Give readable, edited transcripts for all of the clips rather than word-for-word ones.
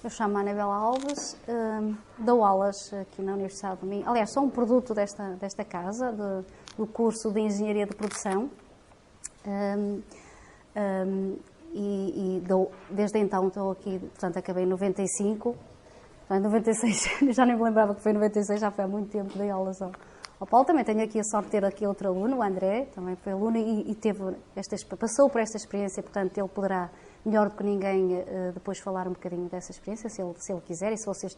Eu chamo-me Anabela Alves, dou aulas aqui na Universidade do Minho. Aliás, sou um produto desta casa, do curso de Engenharia de Produção. Desde então estou aqui, portanto, acabei em 95. Em 96, já nem me lembrava que foi em 96, já foi há muito tempo que dei aulas ao Paulo. Também tenho aqui a sorte de ter aqui outro aluno, o André, também foi aluno e passou por esta experiência, portanto, ele poderá, melhor do que ninguém, depois falar um bocadinho dessa experiência, se ele quiser, e se vocês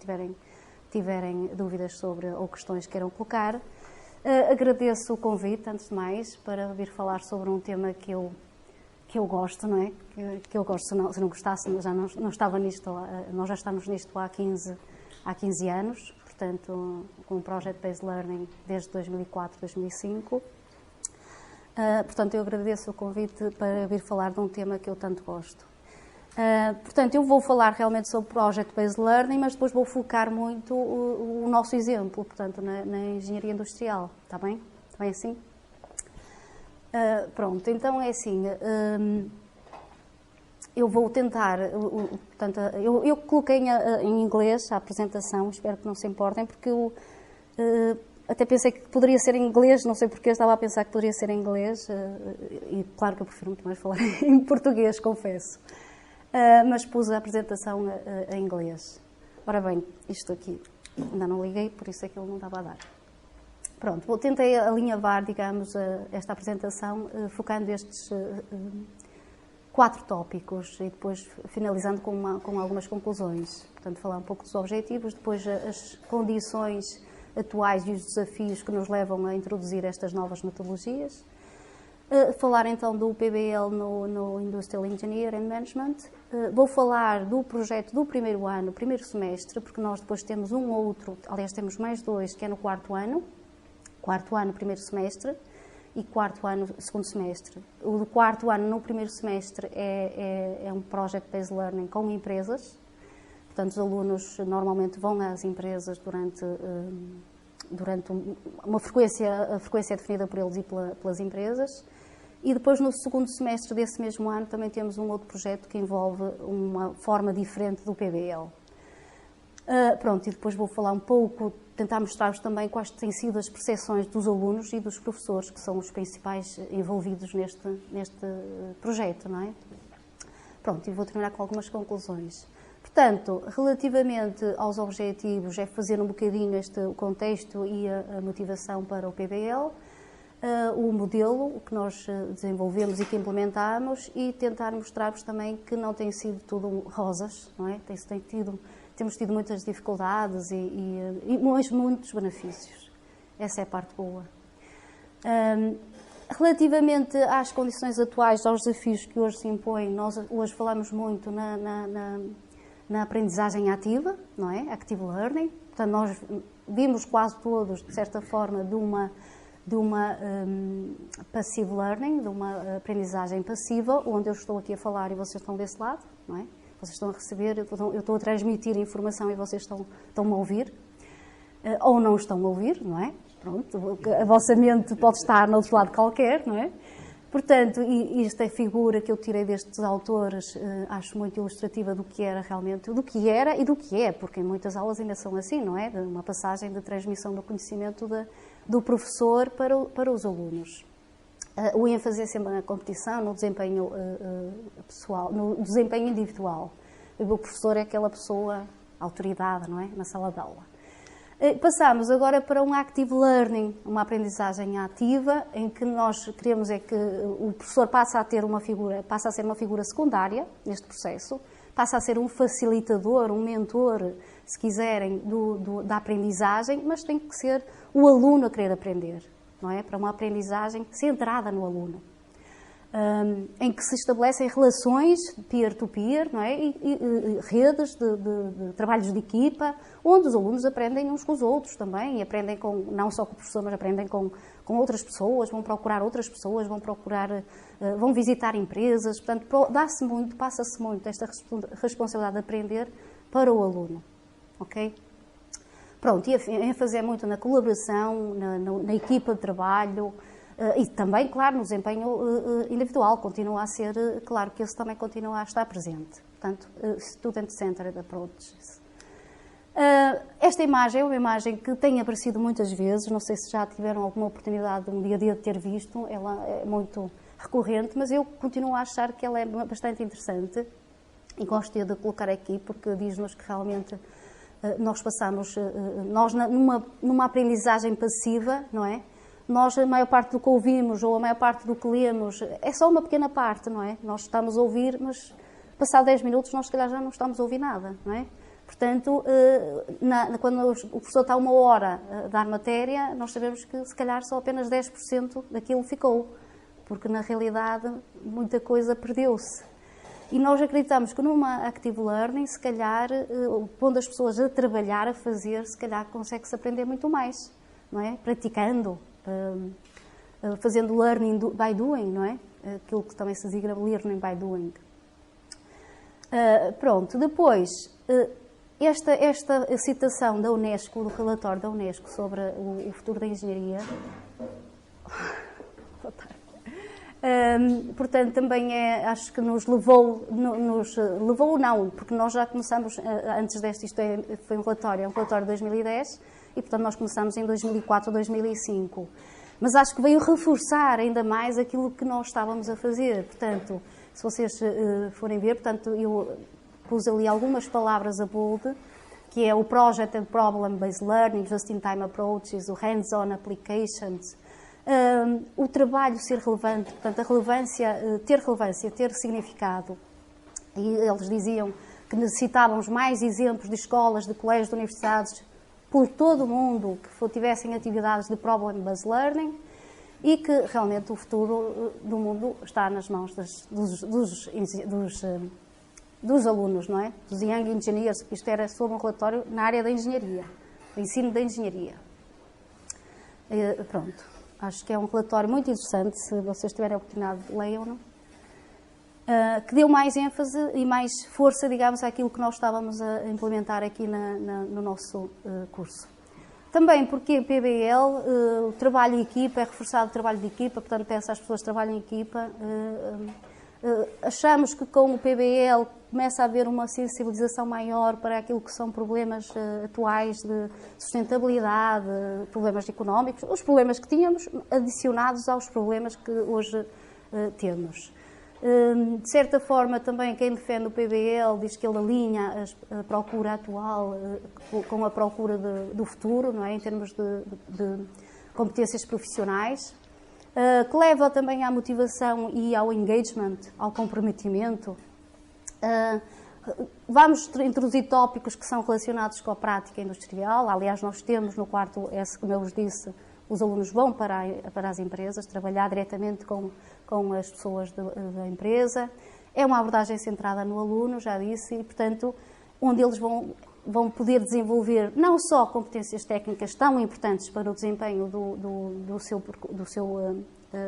tiverem dúvidas sobre ou questões que queiram colocar. Agradeço o convite, antes de mais, para vir falar sobre um tema que eu gosto, não é? Que eu gosto, se não gostasse, já não estava nisto, nós já estamos nisto há 15 anos, portanto, com o Project Based Learning desde 2004, 2005. Portanto, eu agradeço o convite para vir falar de um tema que eu tanto gosto. Portanto, eu vou falar realmente sobre Project Based Learning, mas depois vou focar muito o nosso exemplo, portanto, na engenharia industrial, está bem? Está bem assim? Pronto, então é assim, eu vou tentar, portanto, eu coloquei em inglês a apresentação, espero que não se importem, porque eu até pensei que poderia ser em inglês, não sei porque estava a pensar que poderia ser em inglês, e claro que eu prefiro muito mais falar em português, confesso, mas pus a apresentação em inglês. Ora bem, isto aqui, ainda não liguei, por isso é que ele não estava a dar. Pronto, tentei alinhavar, digamos, esta apresentação, focando estes 4 tópicos e depois finalizando com algumas conclusões. Portanto, falar um pouco dos objetivos, depois as condições atuais e os desafios que nos levam a introduzir estas novas metodologias. Falar então do PBL no Industrial Engineer and Management. Vou falar do projeto do primeiro ano, primeiro semestre, porque nós depois temos um outro, aliás temos mais 2, que é no quarto ano, primeiro semestre, e quarto ano, segundo semestre. O do quarto ano, no primeiro semestre, é um Project Based Learning com empresas. Portanto, os alunos normalmente vão às empresas durante uma frequência, a frequência é definida por eles e pelas empresas. E depois, no segundo semestre desse mesmo ano, também temos um outro projeto que envolve uma forma diferente do PBL. Pronto, e depois vou falar um pouco, tentar mostrar-vos também quais têm sido as percepções dos alunos e dos professores, que são os principais envolvidos neste projeto, não é? Pronto, e vou terminar com algumas conclusões. Portanto, relativamente aos objetivos, é fazer um bocadinho o contexto e a motivação para o PBL, o modelo que nós desenvolvemos e que implementamos, e tentar mostrar-vos também que não tem sido tudo rosas, não é? Temos tido muitas dificuldades mas muitos benefícios. Essa é a parte boa. Relativamente às condições atuais, aos desafios que hoje se impõem, nós hoje falamos muito na aprendizagem ativa, não é? Active Learning. Portanto, nós vimos quase todos, de certa forma, de uma passive learning, de uma aprendizagem passiva, onde eu estou aqui a falar e vocês estão desse lado, não é? Vocês estão a receber, eu estou a transmitir informação e vocês estão-me a ouvir, ou não estão a ouvir, não é? Pronto, a vossa mente pode estar no outro lado qualquer, não é? Portanto, e esta figura que eu tirei destes autores, acho muito ilustrativa do que era realmente, do que era e do que é, porque em muitas aulas ainda são assim, não é? De uma passagem de transmissão do conhecimento do professor para os alunos. O ênfase é sempre na competição, no desempenho pessoal, no desempenho individual. O professor é aquela pessoa, autoridade, não é? Na sala de aula. Passamos agora para um active learning, uma aprendizagem ativa, em que nós queremos é que o professor passa a ser uma figura secundária neste processo, passa a ser um facilitador, um mentor, se quiserem, da aprendizagem, mas tem que ser o aluno a querer aprender, não é? Para uma aprendizagem centrada no aluno, em que se estabelecem relações peer-to-peer, não é? E redes de trabalhos de equipa, onde os alunos aprendem uns com os outros também, e aprendem não só com o professor, mas aprendem com outras pessoas, vão procurar outras pessoas, vão visitar empresas. Portanto, passa-se muito esta responsabilidade de aprender para o aluno, ok? Pronto, e a ênfase é muito na colaboração, na equipa de trabalho, e também, claro, no desempenho individual, continua a ser, claro que esse também continua a estar presente. portanto, Student-Centered Approaches. Esta imagem é uma imagem que tem aparecido muitas vezes, não sei se já tiveram alguma oportunidade um dia de ter visto, ela é muito recorrente, mas eu continuo a achar que ela é bastante interessante e gosto de colocar aqui porque diz-nos que realmente nós passamos, numa aprendizagem passiva, não é? Nós, a maior parte do que ouvimos ou a maior parte do que lemos, é só uma pequena parte, não é? Nós estamos a ouvir, mas passado 10 minutos nós se calhar já não estamos a ouvir nada, não é? Portanto, quando o professor está 1 hora a dar matéria, nós sabemos que se calhar só apenas 10% daquilo ficou, porque na realidade muita coisa perdeu-se. E nós acreditamos que numa Active Learning, se calhar, pondo as pessoas a trabalhar, a fazer, se calhar consegue-se aprender muito mais, não é? Praticando, fazendo learning by doing, não é? Aquilo que também se diz learning by doing. Pronto, depois, esta citação da Unesco, do relatório da Unesco sobre o futuro da engenharia, portanto, também acho que nos levou não, porque nós já começamos, antes deste, foi um relatório de 2010, e portanto nós começamos em 2004 ou 2005. Mas acho que veio reforçar ainda mais aquilo que nós estávamos a fazer. Portanto, se vocês forem ver, portanto, eu pus ali algumas palavras a bold, que é o Project and Problem-Based Learning, Just-in-Time Approaches, o Hands-on Applications, o trabalho ser relevante, portanto, a relevância, ter significado. E eles diziam que necessitávamos mais exemplos de escolas, de colégios, de universidades, por todo o mundo, que tivessem atividades de Problem-Based Learning, e que realmente o futuro do mundo está nas mãos dos alunos, não é? Dos Young Engineers, porque isto era sobre um relatório na área da engenharia, do ensino da engenharia. Pronto, acho que é um relatório muito interessante, se vocês tiverem a oportunidade, leiam-no, que deu mais ênfase e mais força, digamos, àquilo que nós estávamos a implementar aqui no nosso curso. Também porque PBL, o trabalho em equipa, é reforçado o trabalho de equipa, portanto, peço às pessoas que trabalham em equipa. Achamos que com o PBL começa a haver uma sensibilização maior para aquilo que são problemas atuais de sustentabilidade, problemas económicos, os problemas que tínhamos adicionados aos problemas que hoje temos. De certa forma, também quem defende o PBL diz que ele alinha a procura atual com a procura do futuro, não é? Em termos de competências profissionais, que leva também à motivação e ao engagement, ao comprometimento. Vamos introduzir tópicos que são relacionados com a prática industrial. Aliás, nós temos no quarto S, como eu vos disse, os alunos vão para as empresas, trabalhar diretamente com as pessoas da empresa. É uma abordagem centrada no aluno, já disse, e, portanto, onde eles vão poder desenvolver não só competências técnicas tão importantes para o desempenho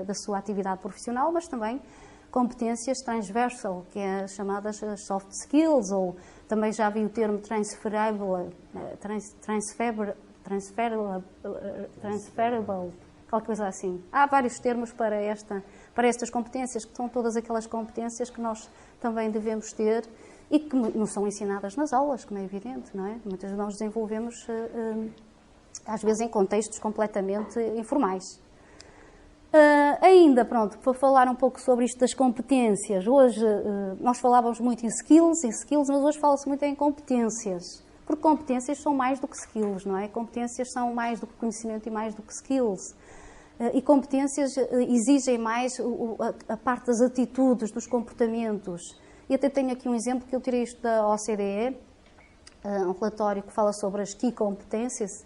da sua atividade profissional, mas também competências transversal, que é chamadas soft skills, ou também já vi o termo transferable, qualquer coisa assim. Há vários termos para estas competências, que são todas aquelas competências que nós também devemos ter e que não são ensinadas nas aulas, como é evidente, não é? Muitas nós desenvolvemos, às vezes, em contextos completamente informais. Ainda, pronto, para falar um pouco sobre isto das competências, hoje nós falávamos muito em skills, mas hoje fala-se muito em competências. Porque competências são mais do que skills, não é? Competências são mais do que conhecimento e mais do que skills. E competências exigem mais a parte das atitudes, dos comportamentos. E até tenho aqui um exemplo que eu tirei isto da OCDE, um relatório que fala sobre as key competências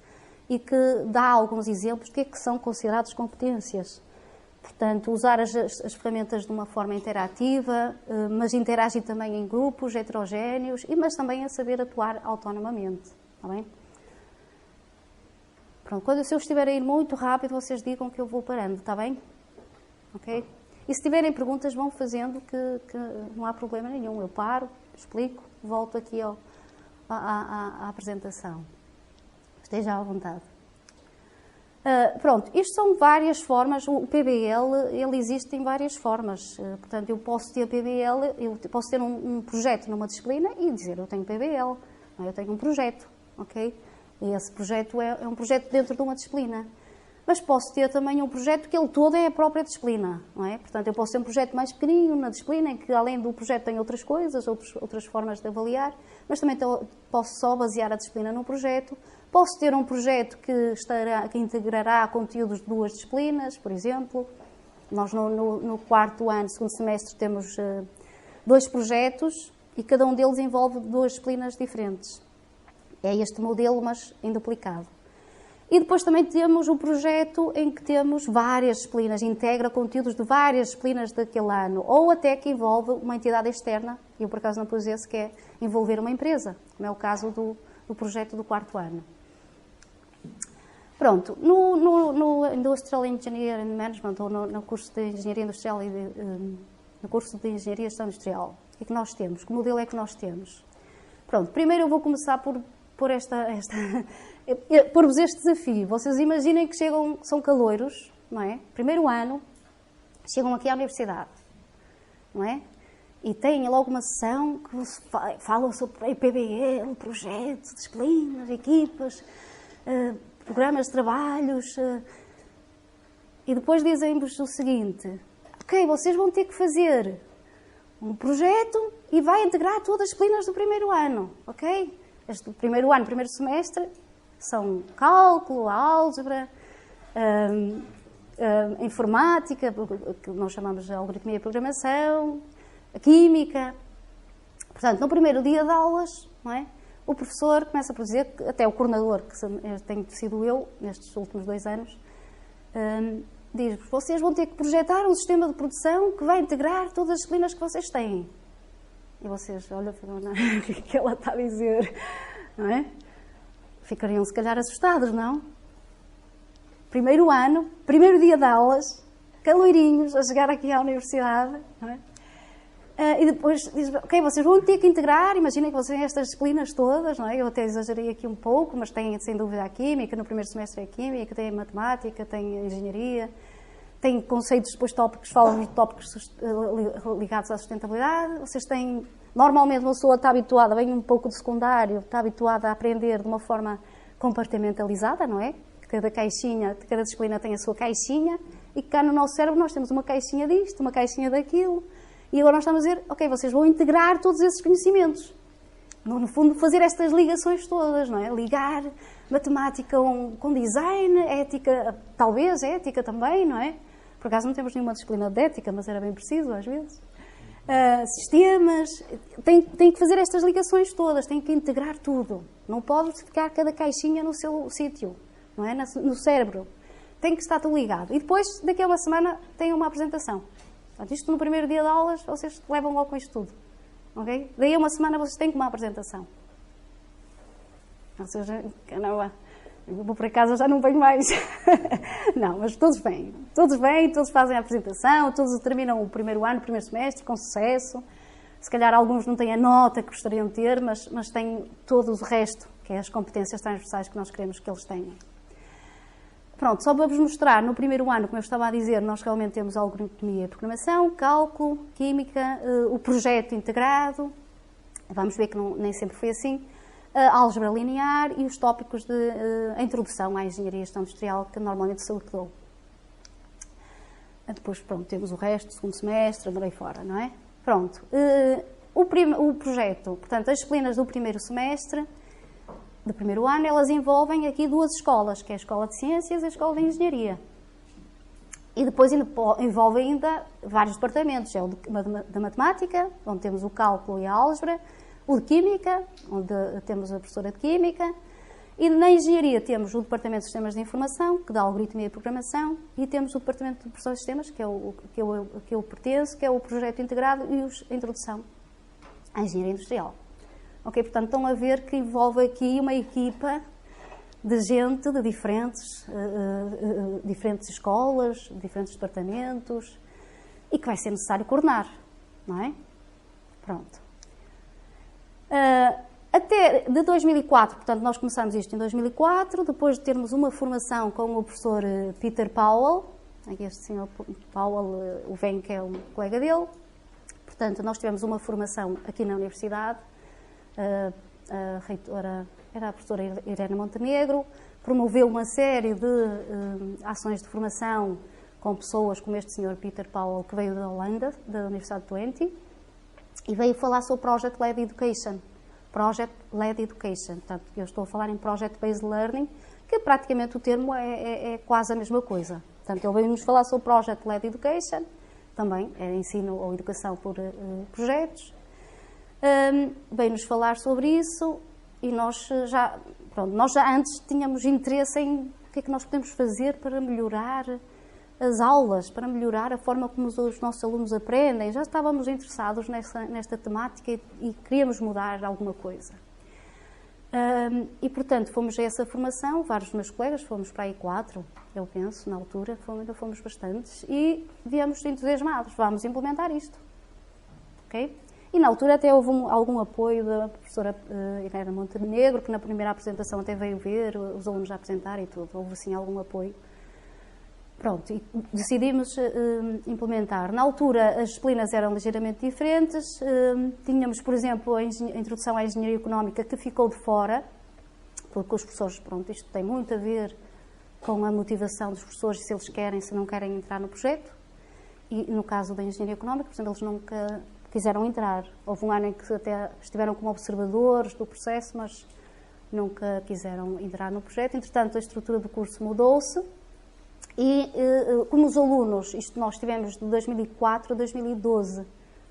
e que dá alguns exemplos do que é que são consideradas competências. Portanto, usar as ferramentas de uma forma interativa, mas interagir também em grupos heterogéneos, mas também a saber atuar autonomamente. Está bem? Pronto, se eu estiver a ir muito rápido, vocês digam que eu vou parando, está bem? Ok? E se tiverem perguntas, vão fazendo, que não há problema nenhum. Eu paro, explico, volto aqui à apresentação. Esteja à vontade. Pronto, isto são várias formas, o PBL, ele existe em várias formas. Portanto, eu posso ter PBL, eu posso ter um projeto numa disciplina e dizer, eu tenho PBL, não é? Eu tenho um projeto, ok? E esse projeto é um projeto dentro de uma disciplina. Mas posso ter também um projeto que ele todo é a própria disciplina, não é? Portanto, eu posso ter um projeto mais pequenino na disciplina, em que além do projeto tem outras coisas, outras formas de avaliar, mas também posso só basear a disciplina no projeto. Posso ter um projeto que integrará conteúdos de duas disciplinas, por exemplo. Nós no quarto ano, segundo semestre, temos 2 projetos e cada um deles envolve 2 disciplinas diferentes. É este modelo, mas em duplicado. E depois também temos o projeto em que temos várias disciplinas, integra conteúdos de várias disciplinas daquele ano, ou até que envolve uma entidade externa, eu por acaso não pus esse, que é envolver uma empresa, como é o caso do projeto do quarto ano. Pronto, no Industrial Engineering Management, ou no curso de Engenharia Industrial e no curso de Engenharia Industrial, o que é que nós temos? Que modelo é que nós temos? Pronto, primeiro eu vou começar por pôr-vos este desafio. Vocês imaginem que são caloiros, não é? Primeiro ano, chegam aqui à universidade, não é? E têm logo uma sessão que falam sobre PBL, projetos, disciplinas, equipas, programas de trabalhos, e depois dizem-vos o seguinte, ok, vocês vão ter que fazer um projeto e vai integrar todas as disciplinas do primeiro ano, ok? Este primeiro ano, primeiro semestre, são cálculo, álgebra, informática, que nós chamamos de algoritmia e programação, a química. Portanto, no primeiro dia de aulas, não é? O professor começa por dizer, até o coordenador, que tenho sido eu nestes últimos 2 anos, diz-vos, vocês vão ter que projetar um sistema de produção que vai integrar todas as disciplinas que vocês têm. E vocês olham e ficam, o que é que ela está a dizer? Não é? Ficariam, se calhar, assustados, não? Primeiro ano, primeiro dia de aulas, caloirinhos a chegar aqui à universidade, não é? E depois diz, ok, vocês vão ter que integrar, imaginem que vocês têm estas disciplinas todas, não é? Eu até exagerei aqui um pouco, mas têm sem dúvida a química, no primeiro semestre é a química, tem a matemática, tem a engenharia, tem conceitos, depois tópicos, falam de tópicos ligados à sustentabilidade, vocês têm, normalmente uma pessoa está habituada, vem um pouco do secundário, está habituada a aprender de uma forma compartimentalizada, não é? Cada caixinha, cada disciplina tem a sua caixinha, e cá no nosso cérebro nós temos uma caixinha disto, uma caixinha daquilo. E agora nós estamos a dizer, ok, vocês vão integrar todos esses conhecimentos. No fundo, fazer estas ligações todas, não é? Ligar matemática com design, ética, talvez ética também, não é? Por acaso não temos nenhuma disciplina de ética, mas era bem preciso às vezes. Sistemas, tem que fazer estas ligações todas, tem que integrar tudo. Não pode ficar cada caixinha no seu sítio, não é? No cérebro. Tem que estar tudo ligado. E depois, daqui a uma semana, tem uma apresentação. Portanto, isto no primeiro dia de aulas, vocês levam logo com isto tudo. Ok? Daí a uma semana vocês têm que uma apresentação. Ou seja, caramba, eu vou para casa, já não venho mais. Não, mas todos vêm, todos fazem a apresentação, todos terminam o primeiro ano, o primeiro semestre, com sucesso. Se calhar alguns não têm a nota que gostariam de ter, mas têm todo o resto, que é as competências transversais que nós queremos que eles tenham. Pronto, só para vos mostrar, no primeiro ano, como eu estava a dizer, nós realmente temos algoritmia e programação, cálculo, química, o projeto integrado, vamos ver que nem sempre foi assim, a álgebra linear e os tópicos de introdução à engenharia e gestão industrial, que normalmente sou eu que dou. Depois, pronto, temos o resto, segundo semestre, por aí fora, não é? Pronto, o projeto, portanto, as disciplinas do primeiro semestre, do primeiro ano, elas envolvem aqui 2 escolas, que é a Escola de Ciências e a Escola de Engenharia. E depois envolve ainda vários departamentos. É o da Matemática, onde temos o Cálculo e a Álgebra, o de Química, onde temos a professora de Química, e na Engenharia temos o Departamento de Sistemas de Informação, que dá Algoritmia e Programação, e temos o Departamento de Processos de Sistemas, que é o que eu pertenço, que é o Projeto Integrado e a Introdução à Engenharia Industrial. Ok, portanto, estão a ver que envolve aqui uma equipa de gente de diferentes escolas, diferentes departamentos, e que vai ser necessário coordenar, não é? Pronto. Até de 2004, portanto, nós começamos isto em 2004, depois de termos uma formação com o professor Peter Powell, este senhor Powell, o Venk é um colega dele, portanto, nós tivemos uma formação aqui na Universidade, a reitora era a professora Irene Montenegro, promoveu uma série de ações de formação com pessoas como este senhor Peter Powell, que veio da Holanda, da Universidade de Twente, e veio falar sobre Project Led Education. Project Led Education, portanto, eu estou a falar em Project Based Learning, que praticamente o termo é quase a mesma coisa. Portanto, ele veio-nos falar sobre Project Led Education, também é ensino ou educação por projetos. Veio-nos falar sobre isso e nós já antes tínhamos interesse em o que é que nós podemos fazer para melhorar as aulas, para melhorar a forma como os nossos alunos aprendem. Já estávamos interessados nesta temática e queríamos mudar alguma coisa. E, portanto, fomos a essa formação, vários dos meus colegas, fomos para aí 4, eu penso, na altura, ainda fomos bastantes, e viemos entusiasmados, vamos implementar isto. Ok? E, na altura, até houve algum apoio da professora Irene Montenegro, que na primeira apresentação até veio ver os alunos a apresentar e tudo, houve, assim, algum apoio. Pronto, e decidimos implementar. Na altura, as disciplinas eram ligeiramente diferentes. Tínhamos, por exemplo, a introdução à engenharia económica, que ficou de fora, porque os professores, pronto, isto tem muito a ver com a motivação dos professores, se eles querem, se não querem entrar no projeto. E no caso da engenharia económica, por exemplo, eles nunca quiseram entrar. Houve um ano em que até estiveram como observadores do processo, mas nunca quiseram entrar no projeto. Entretanto, a estrutura do curso mudou-se. E como os alunos, isto nós tivemos de 2004 a 2012,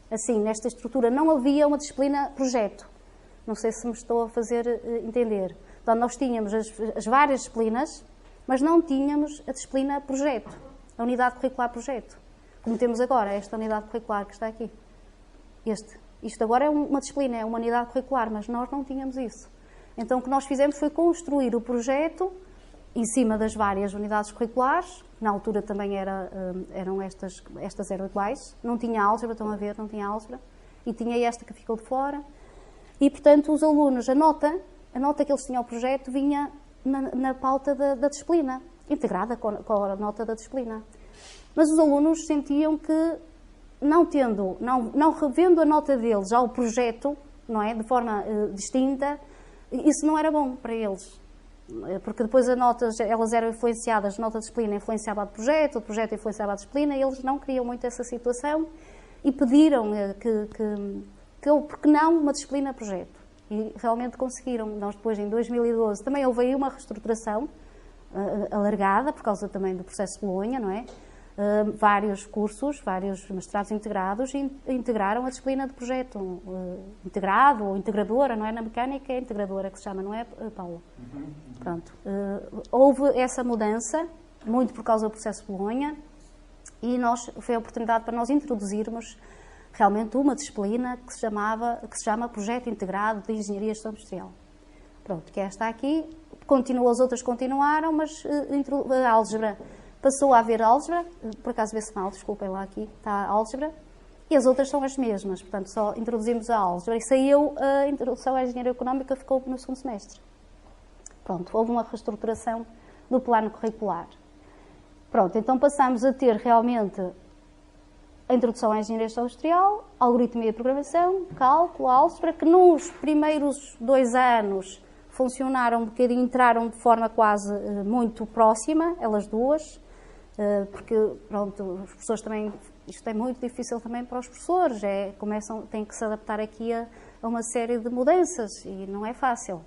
assim, nesta estrutura não havia uma disciplina projeto. Não sei se me estou a fazer entender. Então, nós tínhamos as várias disciplinas, mas não tínhamos a disciplina projeto, a unidade curricular projeto, como temos agora, esta unidade curricular que está aqui. Isto agora é uma disciplina, é uma unidade curricular, mas nós não tínhamos isso. Então, o que nós fizemos foi construir o projeto em cima das várias unidades curriculares, na altura também eram estas eram iguais, não tinha álgebra, estão a ver, não tinha álgebra, e tinha esta que ficou de fora, e portanto os alunos, a nota que eles tinham ao projeto vinha na pauta da disciplina, integrada com a nota da disciplina. Mas os alunos sentiam que, não revendo a nota deles ao projeto, não é, de forma distinta, isso não era bom para eles. Porque depois as notas, elas eram influenciadas, a nota de disciplina influenciava o projeto influenciava a disciplina, e eles não queriam muito essa situação e pediram porque não uma disciplina-projeto. E realmente conseguiram. Nós depois, em 2012, também houve aí uma reestruturação alargada, por causa também do processo de Bolonha, não é? Vários cursos, vários mestrados integrados integraram a disciplina de projeto integrado ou integradora, não é? Na mecânica é integradora que se chama, não é, Paula? Pronto. Houve essa mudança, muito por causa do processo de Bolonha, e foi a oportunidade para nós introduzirmos realmente uma disciplina que se chama Projeto Integrado de Engenharia e Gestão Industrial. Pronto, que esta aqui, as outras continuaram, mas a álgebra passou a haver álgebra, por acaso vê-se mal, desculpem lá aqui, está a álgebra, e as outras são as mesmas, portanto só introduzimos a álgebra, e saiu a introdução à engenharia económica, ficou no segundo semestre. Pronto, houve uma reestruturação do plano curricular. Pronto, então passamos a ter realmente a introdução à engenharia industrial, algoritmia e programação, cálculo, álgebra, que nos primeiros 2 anos funcionaram um bocadinho, entraram de forma quase muito próxima, elas duas, porque, pronto, os professores também, isto é muito difícil também para os professores, têm que se adaptar aqui a uma série de mudanças e não é fácil.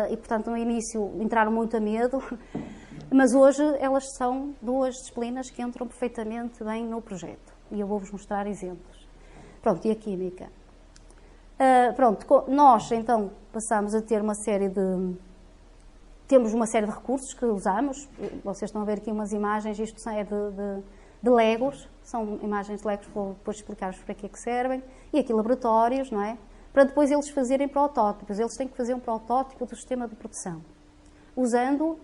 E, portanto, no início entraram muito a medo, mas hoje elas são 2 disciplinas que entram perfeitamente bem no projeto. E eu vou-vos mostrar exemplos. Pronto, e a Química? Pronto, nós então passamos a ter temos uma série de recursos que usamos. Vocês estão a ver aqui umas imagens, isto é de Legos, são imagens de Legos, vou depois explicar-vos para que é que servem. E aqui laboratórios, não é? Para depois eles fazerem protótipos. Eles têm que fazer um protótipo do sistema de produção.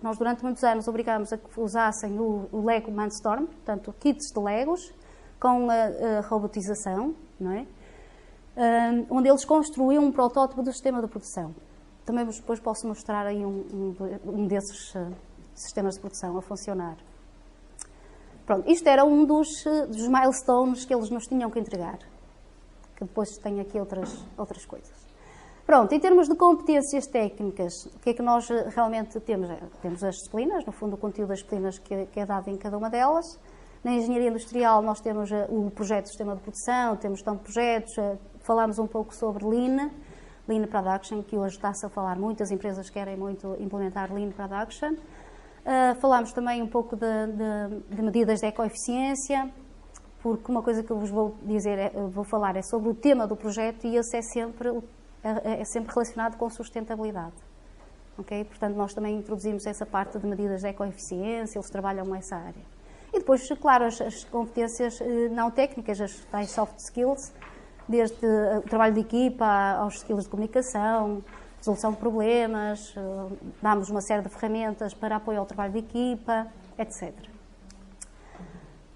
Nós durante muitos anos obrigámos a que usassem o Lego Mindstorm, portanto, kits de Legos, com a robotização, não é? onde eles construíam um protótipo do sistema de produção. Também depois posso mostrar aí um desses sistemas de produção a funcionar. Pronto, isto era um dos milestones que eles nos tinham que entregar, que depois tem aqui outras coisas. Pronto, em termos de competências técnicas, o que é que nós realmente temos? Temos as disciplinas, no fundo o conteúdo das disciplinas que é dado em cada uma delas. Na engenharia industrial nós temos o projeto de sistema de produção, temos então projetos, falámos um pouco sobre Lean Production, que hoje está-se a falar muito, as empresas querem muito implementar Lean Production. Falámos também um pouco de medidas de ecoeficiência, porque uma coisa que eu vos vou dizer, vou falar é sobre o tema do projeto e esse é sempre relacionado com sustentabilidade. Okay? Portanto, nós também introduzimos essa parte de medidas de ecoeficiência, eles trabalham nessa área. E depois, claro, as competências não técnicas, as tais soft skills, desde o trabalho de equipa aos skills de comunicação, resolução de problemas, damos uma série de ferramentas para apoio ao trabalho de equipa, etc.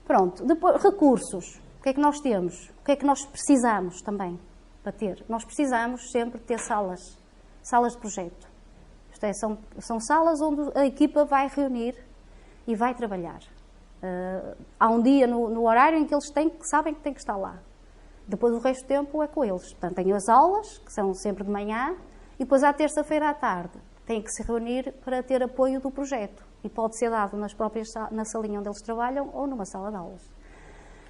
Pronto, depois, recursos. O que é que nós temos? O que é que nós precisamos também para ter? Nós precisamos sempre ter salas de projeto. Isto é, são salas onde a equipa vai reunir e vai trabalhar. Há um dia no horário em que eles sabem que têm que estar lá. Depois o resto do tempo é com eles. Portanto, têm as aulas, que são sempre de manhã, e depois à terça-feira à tarde têm que se reunir para ter apoio do projeto. E pode ser dado na salinha onde eles trabalham ou numa sala de aulas.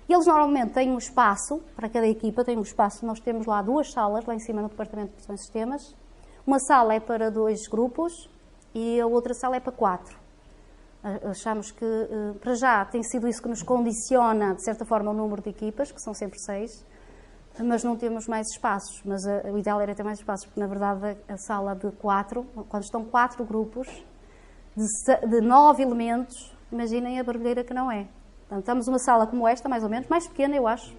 E eles normalmente têm um espaço, para cada equipa tem um espaço, nós temos lá 2 salas, lá em cima no Departamento de Produção e Sistemas. Uma sala é para 2 grupos e a outra sala é para 4. Achamos que, para já, tem sido isso que nos condiciona, de certa forma, o número de equipas, que são sempre 6, mas não temos mais espaços. Mas o ideal era ter mais espaços, porque, na verdade, a sala de 4, quando estão 4 grupos, de 9 elementos, imaginem a barulheira que não é. Portanto, estamos numa sala como esta, mais ou menos, mais pequena, eu acho.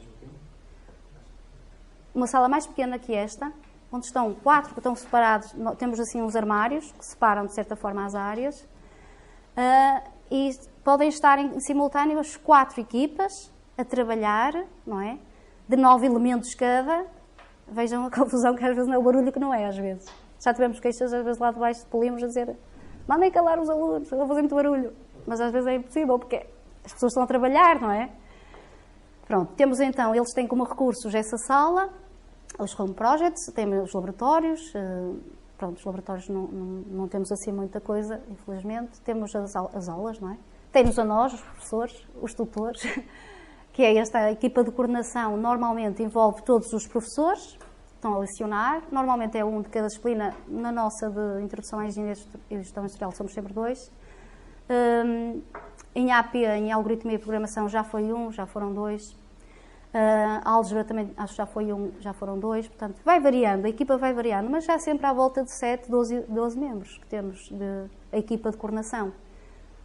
Uma sala mais pequena que esta, onde estão 4 que estão separados, temos assim uns armários que separam, de certa forma, as áreas, e podem estar em simultâneo as 4 equipas a trabalhar, não é? De 9 elementos cada. Vejam a confusão que às vezes não é o barulho que não é, às vezes. Já tivemos queixas, às vezes lá de baixo de polimos a dizer: mandem calar os alunos, vão fazer muito barulho. Mas às vezes é impossível, porque as pessoas estão a trabalhar, não é? Pronto, temos então, eles têm como recursos essa sala, os home projects, temos os laboratórios. Pronto, os laboratórios não temos assim muita coisa, infelizmente. Temos as aulas, não é? Tem-nos a nós, os professores, os tutores, que é esta equipa de coordenação, normalmente envolve todos os professores que estão a lecionar. Normalmente é um de cada disciplina. Na nossa de Introdução à Engenharia e Gestão Industrial somos sempre 2. Em AP, em Algoritmia e Programação, já foi um, já foram 2. Álgebra também, acho que já foi um, já foram 2. Portanto, vai variando, a equipa vai variando, mas já sempre à volta de 7, 12 membros que temos a equipa de coordenação.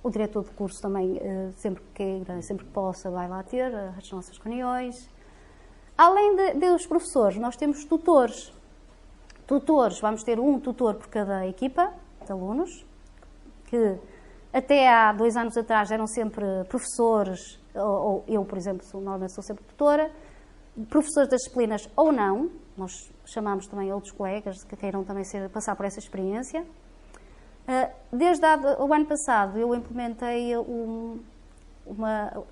O diretor de curso também, sempre que queira, sempre que possa, vai lá ter as nossas reuniões. Além dos professores, nós temos tutores. Tutores, vamos ter um tutor por cada equipa de alunos, que até há 2 anos atrás eram sempre professores, ou eu, por exemplo, normalmente sou sempre tutora, professores das disciplinas ou não, nós chamamos também outros colegas que queiram também passar por essa experiência. Desde o ano passado eu implementei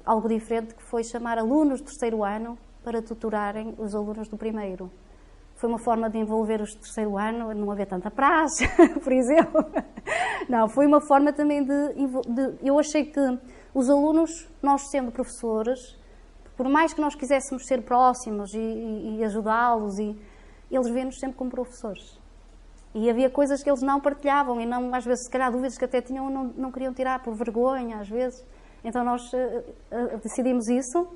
algo diferente, que foi chamar alunos do 3º ano para tutorarem os alunos do 1º. Foi uma forma de envolver os do 3º ano, não haver tanta praxe, por exemplo. Não, foi uma forma também eu achei que os alunos, nós sendo professores, por mais que nós quiséssemos ser próximos e ajudá-los, eles vêem-nos sempre como professores. E havia coisas que eles não partilhavam e não, às vezes, se calhar, dúvidas que até tinham não queriam tirar por vergonha, às vezes. Então nós decidimos isso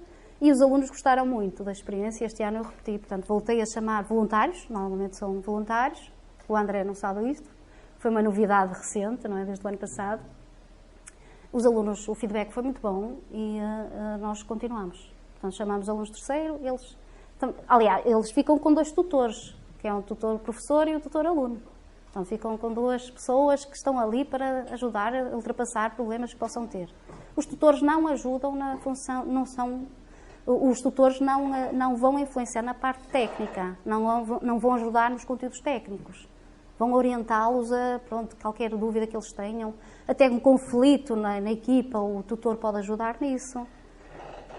e os alunos gostaram muito da experiência. Este ano eu repeti, portanto, voltei a chamar voluntários, normalmente são voluntários. O André não sabe isto, foi uma novidade recente, não é, desde o ano passado. Os alunos, o feedback foi muito bom e nós continuamos. Portanto, chamamos alunos de 3º, aliás, eles ficam com 2 tutores, que é um tutor professor e um tutor aluno. Então ficam com 2 pessoas que estão ali para ajudar a ultrapassar problemas que possam ter. Os tutores não ajudam na função, não são os tutores não vão influenciar na parte técnica, não vão ajudar nos conteúdos técnicos. Vão orientá-los a, pronto, qualquer dúvida que eles tenham, até um conflito na equipa, o tutor pode ajudar nisso.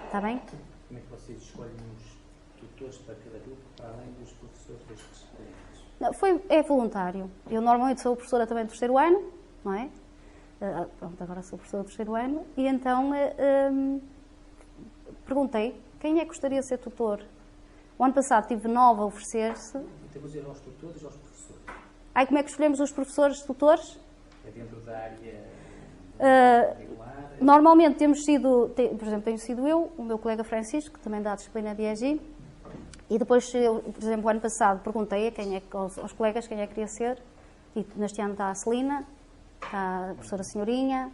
Está bem? Como é que vocês escolhem os tutores para cada grupo, para além dos professores destes cursos? É voluntário. Eu normalmente sou professora também do terceiro ano, não é? Pronto, agora sou professora do terceiro ano, e então perguntei quem é que gostaria de ser tutor. O ano passado tive 9 a oferecer-se. Então vamos ir aos tutores e aos professores. Como é que escolhemos os professores tutores? É dentro da área regular? Normalmente temos sido, por exemplo, tenho sido eu, o meu colega Francisco, que também dá a disciplina de EG, e depois, por exemplo, o ano passado perguntei aos colegas quem é que queria ser, e neste ano está a Celina, está a professora Senhorinha.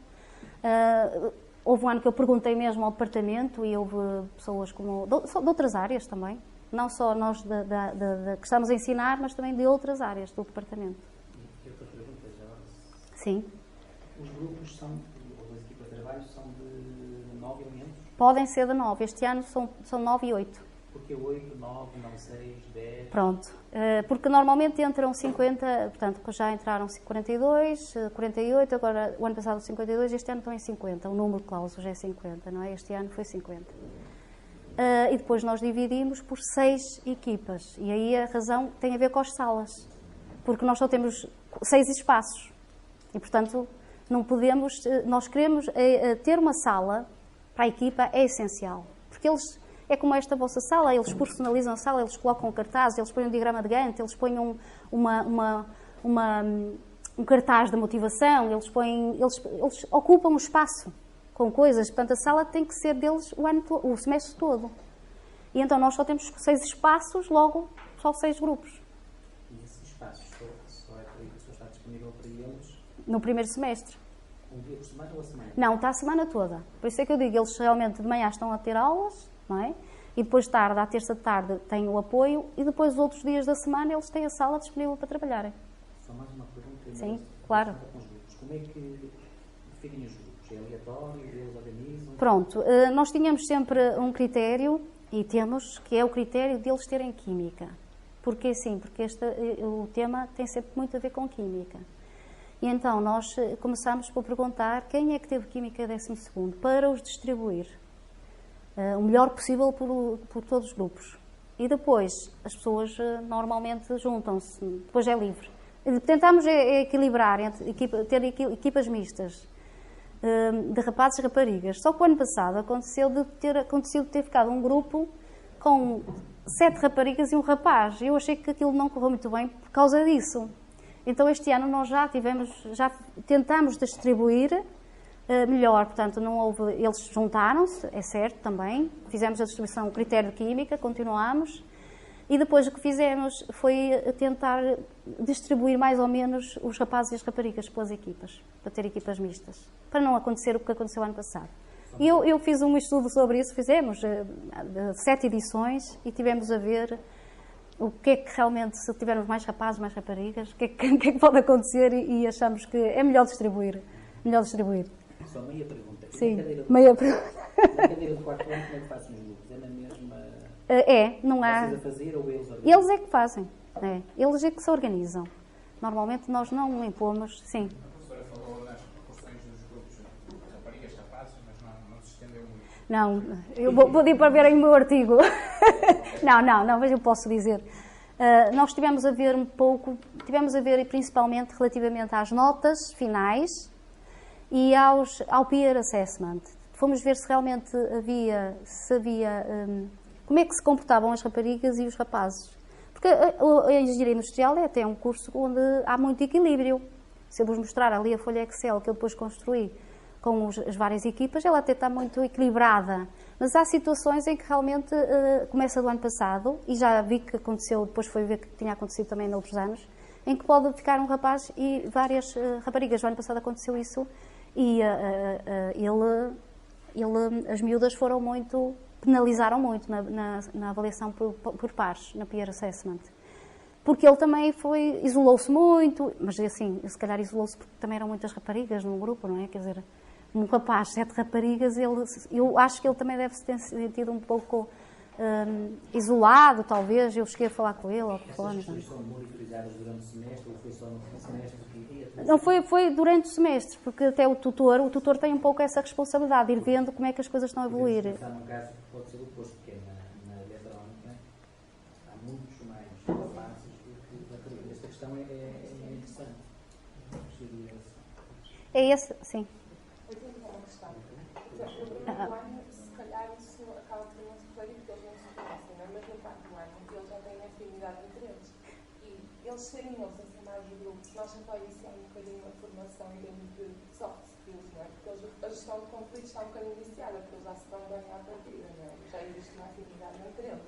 Houve um ano que eu perguntei mesmo ao departamento e houve pessoas como de outras áreas também. Não só nós que estamos a ensinar, mas também de outras áreas do departamento. E outra pergunta já agora? Sim. Os grupos ou as equipas de trabalho são de 9 elementos? Podem ser de 9. Este ano são 9 e 8. Porque 8, 9, não 6, 10? Pronto. Porque normalmente entram 50, portanto, já entraram 42, 48, agora o ano passado 52, este ano estão em 50. O número de cláusulas é 50, não é? Este ano foi 50. E depois nós dividimos por 6 equipas. E aí a razão tem a ver com as salas. Porque nós só temos 6 espaços. E, portanto, não podemos... Nós queremos ter uma sala para a equipa, é essencial. Porque eles... É como esta vossa sala, eles personalizam a sala, eles colocam cartazes, eles põem um diagrama de Gantt, eles põem um cartaz de motivação, eles ocupam um espaço com coisas. Portanto, a sala tem que ser deles o semestre todo. E então nós só temos 6 espaços, logo só 6 grupos. E esses espaços só está disponível para eles? No primeiro semestre. Um dia por semana ou a semana? Não, está a semana toda. Por isso é que eu digo, eles realmente de manhã estão a ter aulas, não é? E depois de tarde, à terça de tarde, têm o apoio e depois os outros dias da semana eles têm a sala disponível para trabalharem. Só mais uma pergunta. Sim, claro. Com os grupos. Como é que definem os grupos? É aleatório? Eles organizam? Pronto, nós tínhamos sempre um critério, e temos, que é o critério de eles terem química. Porquê sim? Porque o tema tem sempre muito a ver com química. E então nós começámos por perguntar quem é que teve química 12º, para os distribuir o melhor possível por todos os grupos. E depois as pessoas normalmente juntam-se, depois é livre. Tentámos equilibrar, ter equipas mistas, de rapazes e raparigas. Só que o ano passado aconteceu de ter ficado um grupo com 7 raparigas e um rapaz. Eu achei que aquilo não correu muito bem por causa disso. Então este ano nós já tentámos distribuir melhor, portanto não houve, eles juntaram-se, é certo também, fizemos a distribuição critério de química, continuámos, e depois o que fizemos foi tentar distribuir mais ou menos os rapazes e as raparigas pelas equipas, para ter equipas mistas, para não acontecer o que aconteceu ano passado. E eu fiz um estudo sobre isso, fizemos 7 edições e tivemos a ver o que é que realmente, se tivermos mais rapazes, mais raparigas, o que é que pode acontecer e achamos que é melhor distribuir. Só meia pergunta. Sim, meia pergunta. Na cadeira do quarto ano, como é que fazem os grupos? É na mesma... não há... Vocês a fazer ou eles organizam? Eles é que fazem, eles é que se organizam. Normalmente nós não impomos, sim. A professora falou nas proporções dos grupos raparigas, rapazes, mas não se estendeu muito. Não, eu vou ir para verem o meu artigo. Não, mas eu posso dizer. Nós tivemos a ver principalmente relativamente às notas finais e ao peer assessment. Fomos ver se realmente havia como é que se comportavam as raparigas e os rapazes. Porque a engenharia industrial é até um curso onde há muito equilíbrio. Se eu vos mostrar ali a folha Excel que eu depois construí com as várias equipas, ela até está muito equilibrada. Mas há situações em que realmente começa do ano passado, e já vi que aconteceu, depois foi ver que tinha acontecido também noutros anos, em que pode ficar um rapaz e várias raparigas. Do ano passado aconteceu isso e as miúdas penalizaram muito na avaliação por pares, na peer assessment. Porque ele também isolou-se muito, mas assim, se calhar isolou-se porque também eram muitas raparigas num grupo, não é? Quer dizer, um rapaz, 7 raparigas, eu acho que ele também deve se ter sentido um pouco isolado, talvez. Eu cheguei a falar com ele ao telefone. Essas questões são monitorizadas durante o semestre ou foi só no semestre que Não, foi durante o semestre, porque até o tutor tem um pouco essa responsabilidade de ir vendo como é que as coisas estão a evoluir. Pensar num caso que pode ser o oposto, porque na eletrónica há muitos mais rapazes do que raparigas. Esta questão é interessante. É esse, sim. Eu tenho uma questão. No primeiro ano, se calhar isso acaba por não se refletir porque eles não se conhecem, não é? Mas no quarto ano, eles já têm afinidade de interesses. E eles serem eles a formar os grupos, nós sempre iniciamos um bocadinho a formação em termos de soft skills, não é? Porque a gestão de conflitos está um bocadinho viciada, porque eles já se dão bem à partida, não é? Já existe uma afinidade entre eles.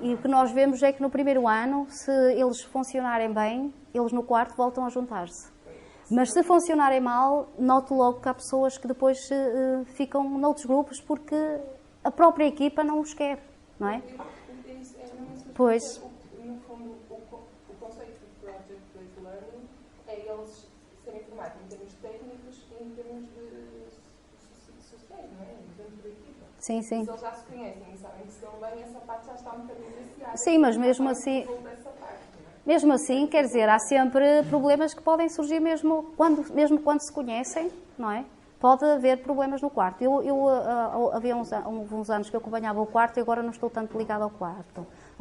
E o que nós vemos é que no primeiro ano, se eles funcionarem bem, eles no quarto voltam a juntar-se. Mas se funcionarem mal, noto logo que há pessoas que depois ficam noutros grupos porque a própria equipa não os quer, não é? Pois. No fundo, o conceito de project-based learning é eles serem formados em termos técnicos e em termos sociais, não é? Dentro da equipa. Sim, sim. Se eles já se conhecem e sabem que se dão bem, essa parte já está um bocadinho iniciada. Sim, mas mesmo assim... Mesmo assim, quer dizer, há sempre problemas que podem surgir mesmo quando se conhecem, não é? Pode haver problemas no quarto. Havia uns anos que eu acompanhava o quarto e agora não estou tanto ligada ao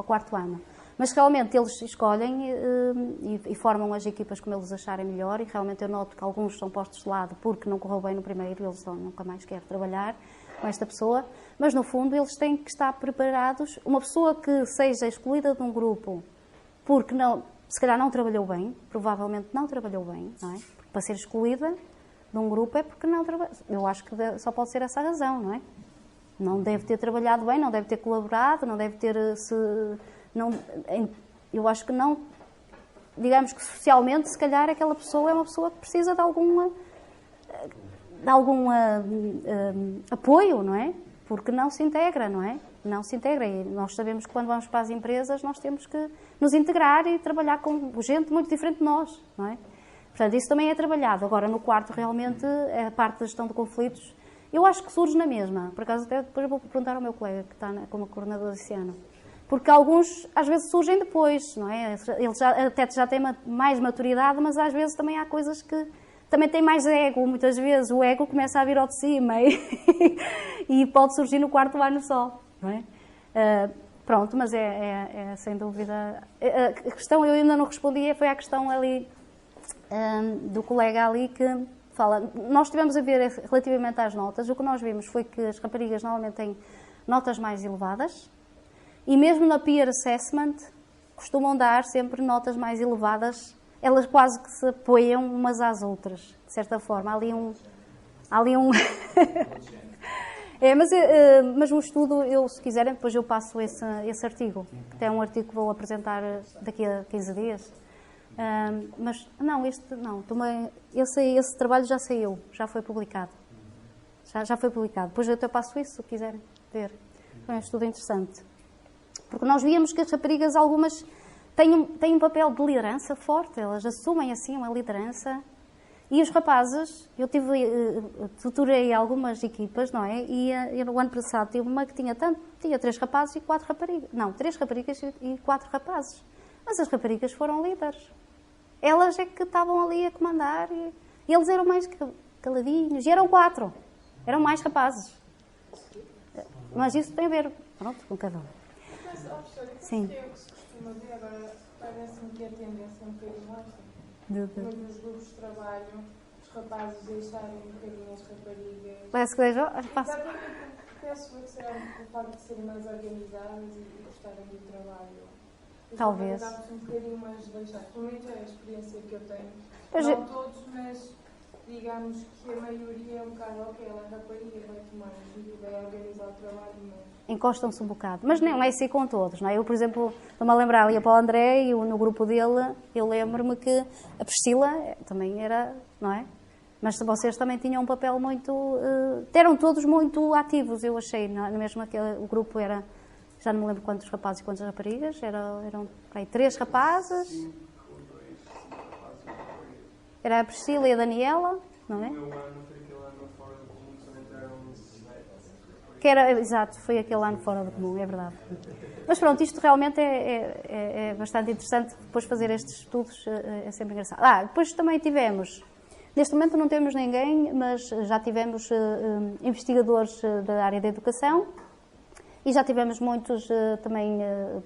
quarto ano. Mas realmente eles escolhem e formam as equipas como eles acharem melhor e realmente eu noto que alguns são postos de lado porque não correu bem no primeiro e eles nunca mais querem trabalhar com esta pessoa. Mas no fundo eles têm que estar preparados. Uma pessoa que seja excluída de um grupo porque se calhar não trabalhou bem, provavelmente não trabalhou bem, não é? Porque para ser excluída de um grupo é porque não trabalhou. Eu acho que só pode ser essa a razão, não é? Não deve ter trabalhado bem, não deve ter colaborado, não deve ter eu acho que não, digamos que socialmente, se calhar aquela pessoa é uma pessoa que precisa de algum apoio, não é? Porque não se integra, não é? Não se integra e nós sabemos que quando vamos para as empresas nós temos que nos integrar e trabalhar com gente muito diferente de nós, não é? Portanto, isso também é trabalhado. Agora, no quarto, realmente, a parte da gestão de conflitos, eu acho que surge na mesma. Por acaso, até depois vou perguntar ao meu colega, que está como coordenador esse ano. Porque alguns, às vezes, surgem depois, não é? Eles até já têm mais maturidade, mas às vezes também há coisas que também têm mais ego. Muitas vezes o ego começa a vir ao de cima e pode surgir no quarto ano só. Não é? Pronto, mas é sem dúvida... A questão, eu ainda não respondi, foi a questão ali do colega ali que fala... Nós estivemos a ver relativamente às notas, o que nós vimos foi que as raparigas normalmente têm notas mais elevadas e mesmo na peer assessment costumam dar sempre notas mais elevadas. Elas quase que se apoiam umas às outras, de certa forma. Há ali um... mas o estudo, se quiserem, depois eu passo esse artigo. Até é um artigo que vou apresentar daqui a 15 dias. Mas, não, esse trabalho já saiu, já foi publicado. Já foi publicado. Depois eu até passo isso, se quiserem ver. Foi um estudo interessante. Porque nós víamos que as raparigas, algumas, têm um papel de liderança forte. Elas assumem, assim, uma liderança. E os rapazes, eu tutorei algumas equipas, não é? E no ano passado tive uma que tinha 3 rapazes e 4 raparigas. Não, 3 raparigas e 4 rapazes. Mas as raparigas foram líderes. Elas é que estavam ali a comandar e eles eram mais caladinhos. E eram 4. Eram mais rapazes. Mas isso tem a ver, pronto, com cada um. Mas, professora, sim. Que é o que se costuma ver agora, parece-me que a tendência é um bocadinho esta. Mas nos grupos de trabalho, os rapazes deixarem um bocadinho as raparigas. Parece que deixam. Exatamente, penso que será o facto de serem mais organizadas e gostarem do trabalho. Talvez. Dá-nos um bocadinho mais de deixar. Pelo menos é a experiência que eu tenho. Não todos, mas digamos que a maioria é um bocado ok, ela é rapariga, vai tomar ajuda, vai organizar o trabalho, mas... Encostam-se um bocado. Mas não é assim com todos, não é? Eu, por exemplo, estou-me a lembrar ali para o André e no grupo dele, eu lembro-me que a Priscila também era, não é? Mas vocês também tinham um papel muito... eram todos muito ativos, eu achei, não é? Mesmo que o grupo era... Já não me lembro quantos rapazes e quantas raparigas, eram aí, 3 rapazes. Era a Priscila e a Daniela, não é? O meu ano foi aquele ano fora Que era, exato, foi aquele ano fora do comum, é verdade. Mas pronto, isto realmente é bastante interessante, depois fazer estes estudos é sempre engraçado. Depois também tivemos, neste momento não temos ninguém, mas já tivemos investigadores da área da educação e já tivemos muitos também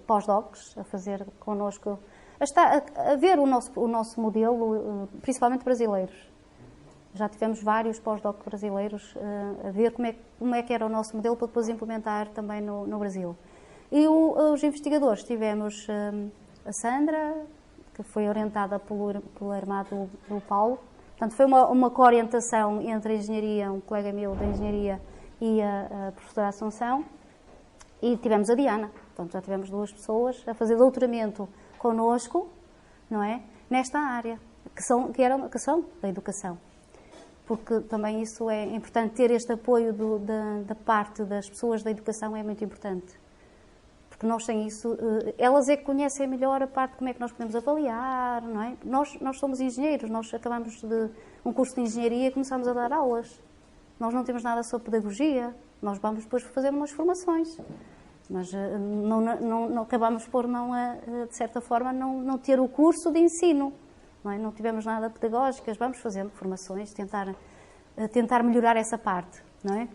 pós-docs a fazer connosco, a ver o nosso modelo, principalmente brasileiros. Já tivemos vários pós-doc brasileiros a ver como é que era o nosso modelo para depois implementar também no Brasil. E os investigadores, tivemos a Sandra, que foi orientada pelo irmão do Paulo. Portanto, foi uma co-orientação entre a engenharia, um colega meu da engenharia, e a professora Assunção. E tivemos a Diana. Portanto, já tivemos 2 pessoas a fazer doutoramento connosco, não é? Nesta área, que são da educação. Porque também isso é importante, ter este apoio da parte das pessoas da educação é muito importante. Porque nós sem isso, elas é que conhecem melhor a parte de como é que nós podemos avaliar, não é? Nós somos engenheiros, nós acabamos de um curso de engenharia e começamos a dar aulas. Nós não temos nada sobre pedagogia, nós vamos depois fazer umas formações. Mas não acabamos por, de certa forma, não ter o curso de ensino. Não tivemos nada pedagógicas, vamos fazendo formações, tentar melhorar essa parte, não é?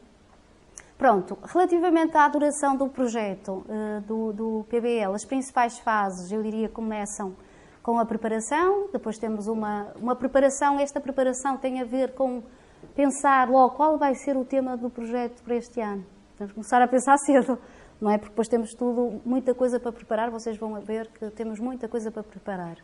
Pronto, relativamente à duração do projeto do PBL, as principais fases, eu diria, começam com a preparação, depois temos uma preparação, esta preparação tem a ver com pensar logo qual vai ser o tema do projeto para este ano. Temos que começar a pensar cedo, não é? Porque depois temos muita coisa para preparar, vocês vão ver que temos muita coisa para preparar.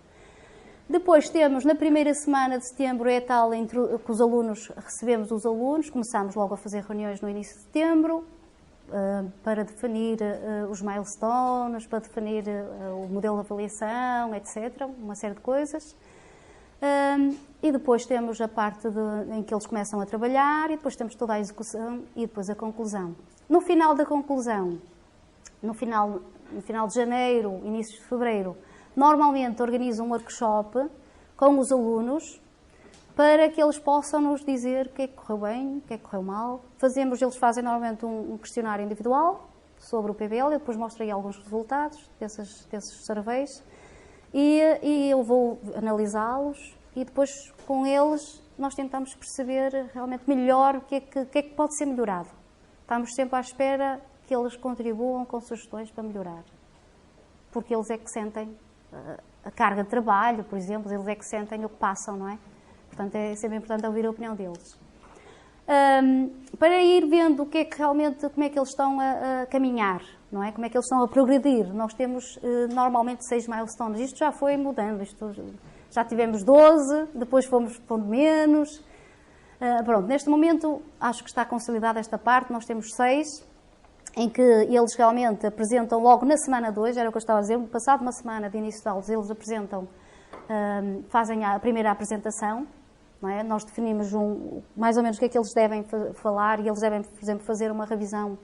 Depois temos, na primeira semana de setembro, é tal que os alunos, recebemos os alunos, começamos logo a fazer reuniões no início de setembro, para definir os milestones, para definir o modelo de avaliação, etc., uma série de coisas. E depois temos a parte em que eles começam a trabalhar, e depois temos toda a execução e depois a conclusão. No final da conclusão, no final de janeiro, início de fevereiro, normalmente organizo um workshop com os alunos para que eles possam nos dizer o que é que correu bem, o que é que correu mal. Eles fazem normalmente um questionário individual sobre o PBL, eu depois mostro aí alguns resultados desses surveys e eu vou analisá-los e depois com eles nós tentamos perceber realmente melhor o que é que pode ser melhorado. Estamos sempre à espera que eles contribuam com sugestões para melhorar, porque eles é que sentem a carga de trabalho, por exemplo, eles é que sentem o que passam, não é? Portanto, é sempre importante ouvir a opinião deles. Para ir vendo como é que eles estão a caminhar, não é? Como é que eles estão a progredir. Nós temos normalmente 6 milestones. Isto já foi mudando. Já tivemos 12, depois fomos pondo menos. Pronto, neste momento acho que está consolidada esta parte. Nós temos 6. Em que eles realmente apresentam logo na semana 2, era o que eu estava a dizer, passado uma semana de início de aulas, eles apresentam, fazem a primeira apresentação, não é? Nós definimos mais ou menos o que é que eles devem falar e eles devem, por exemplo, fazer uma revisão,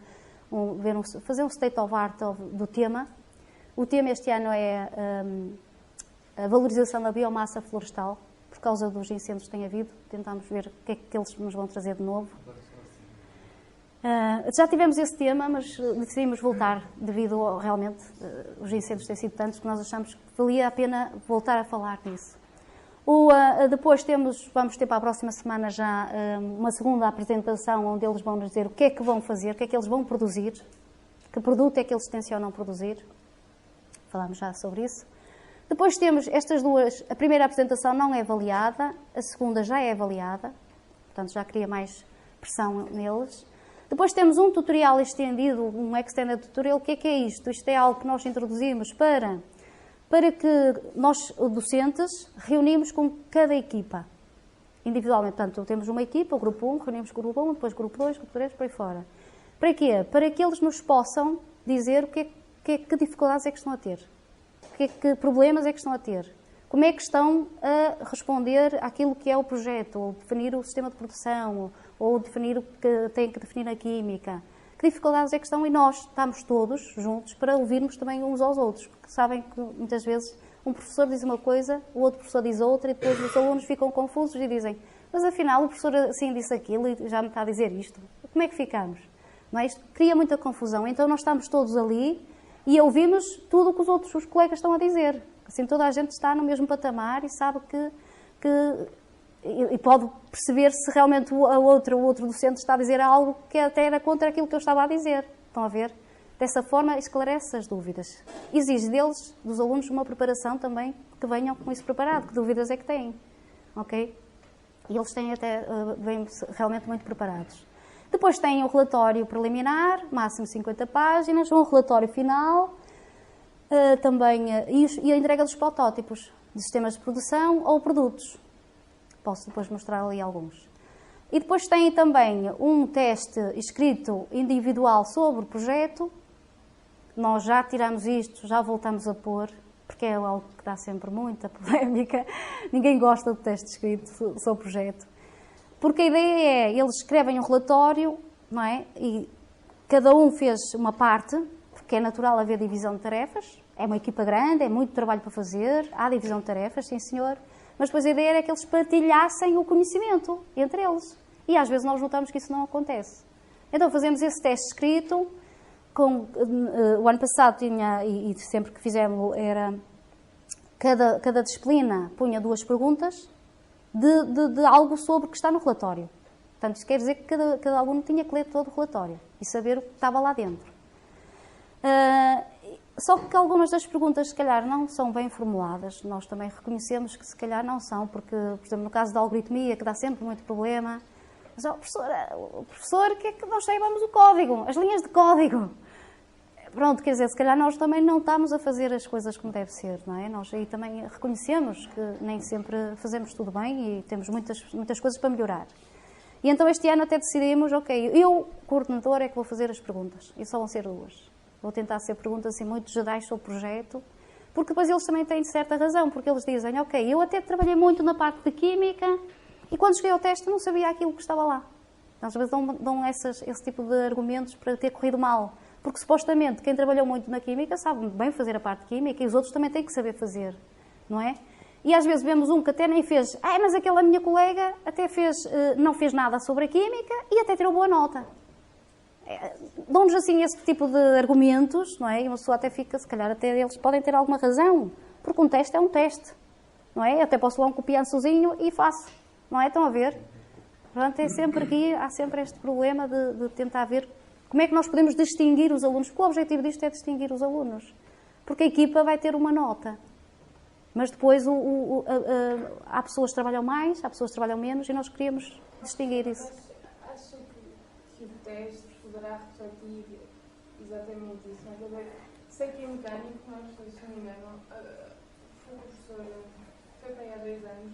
fazer um state of art do tema. O tema este ano é a valorização da biomassa florestal, por causa dos incêndios que tem havido, tentamos ver o que é que eles nos vão trazer de novo. Já tivemos esse tema, mas decidimos voltar devido realmente os incêndios têm sido tantos que nós achamos que valia a pena voltar a falar nisso. Depois vamos ter para a próxima semana já uma segunda apresentação onde eles vão nos dizer o que é que vão fazer, o que é que eles vão produzir, que produto é que eles tencionam produzir. Falámos já sobre isso. Depois temos estas duas, a primeira apresentação não é avaliada, a segunda já é avaliada, portanto já cria mais pressão neles. Depois temos um tutorial estendido, um extended tutorial. O que é isto? Isto é algo que nós introduzimos para que nós, docentes, reunimos com cada equipa, individualmente. Portanto, temos uma equipa, o grupo 1, reunimos com o grupo 1, depois o grupo 2, grupo 3, por aí fora. Para quê? Para que eles nos possam dizer que dificuldades é que estão a ter, que problemas é que estão a ter, como é que estão a responder àquilo que é o projeto, ou definir o sistema de produção, ou definir o que tem que definir a química. Que dificuldades é que estão? E nós estamos todos juntos para ouvirmos também uns aos outros, porque sabem que muitas vezes um professor diz uma coisa, o outro professor diz outra, e depois os alunos ficam confusos e dizem: mas afinal o professor assim disse aquilo e já me está a dizer isto. Como é que ficamos? Não é? Isto cria muita confusão. Então nós estamos todos ali e ouvimos tudo o que os colegas estão a dizer. Assim toda a gente está no mesmo patamar e sabe e pode perceber se realmente o outro docente está a dizer algo que até era contra aquilo que eu estava a dizer. Estão a ver? Dessa forma, esclarece as dúvidas. Exige deles, dos alunos, uma preparação também, que venham com isso preparado. Que dúvidas é que têm? Ok? E eles têm até, vêm realmente muito preparados. Depois têm o relatório preliminar, máximo 50 páginas, um relatório final, também, e a entrega dos protótipos de sistemas de produção ou produtos. Posso depois mostrar ali alguns. E depois têm também um teste escrito individual sobre o projeto. Nós já tiramos isto, já voltamos a pôr, porque é algo que dá sempre muita polémica. Ninguém gosta do teste escrito sobre o projeto. Porque a ideia é, eles escrevem um relatório, não é? E cada um fez uma parte, porque é natural haver divisão de tarefas. É uma equipa grande, é muito trabalho para fazer, há divisão de tarefas, sim senhor. Mas depois a ideia era que eles partilhassem o conhecimento entre eles. E às vezes nós notamos que isso não acontece. Então fazemos esse teste escrito. O ano passado tinha, e sempre que fizemos, era cada disciplina punha 2 perguntas de algo sobre o que está no relatório. Portanto, isso quer dizer que cada aluno tinha que ler todo o relatório e saber o que estava lá dentro. Só que algumas das perguntas, se calhar, não são bem formuladas. Nós também reconhecemos que, se calhar, não são, porque, por exemplo, no caso da algoritmia, que dá sempre muito problema, mas, professor, quer que nós saibamos o código, as linhas de código. Pronto, quer dizer, se calhar nós também não estamos a fazer as coisas como deve ser, não é? Nós aí também reconhecemos que nem sempre fazemos tudo bem e temos muitas coisas para melhorar. E então este ano até decidimos, ok, eu, coordenador, é que vou fazer as perguntas, e só vão ser 2. Vou tentar ser perguntas assim muito gerais sobre o projeto, porque depois eles também têm certa razão, porque eles dizem, ok, eu até trabalhei muito na parte de química e quando cheguei ao teste não sabia aquilo que estava lá. Então, às vezes dão esse tipo de argumentos para ter corrido mal. Porque, supostamente, quem trabalhou muito na química sabe bem fazer a parte de química e os outros também têm que saber fazer, não é? E às vezes vemos um que até nem fez, mas aquela minha colega até não fez nada sobre a química e até tirou boa nota. Dão-nos assim esse tipo de argumentos, não é? E uma pessoa até fica, se calhar até eles podem ter alguma razão, porque um teste é um teste, não é? Eu até posso lá um copiançozinho e faço, não é? Estão a ver? Portanto, há sempre este problema de tentar ver como é que nós podemos distinguir os alunos, porque o objetivo disto é distinguir os alunos, porque a equipa vai ter uma nota, mas depois há pessoas que trabalham mais, há pessoas que trabalham menos e nós queríamos distinguir isso. Acho que o teste poderá refletir exatamente isso. Mas, sei que é mecânico, mas se não me engano, foi professor, foi para há 2 anos,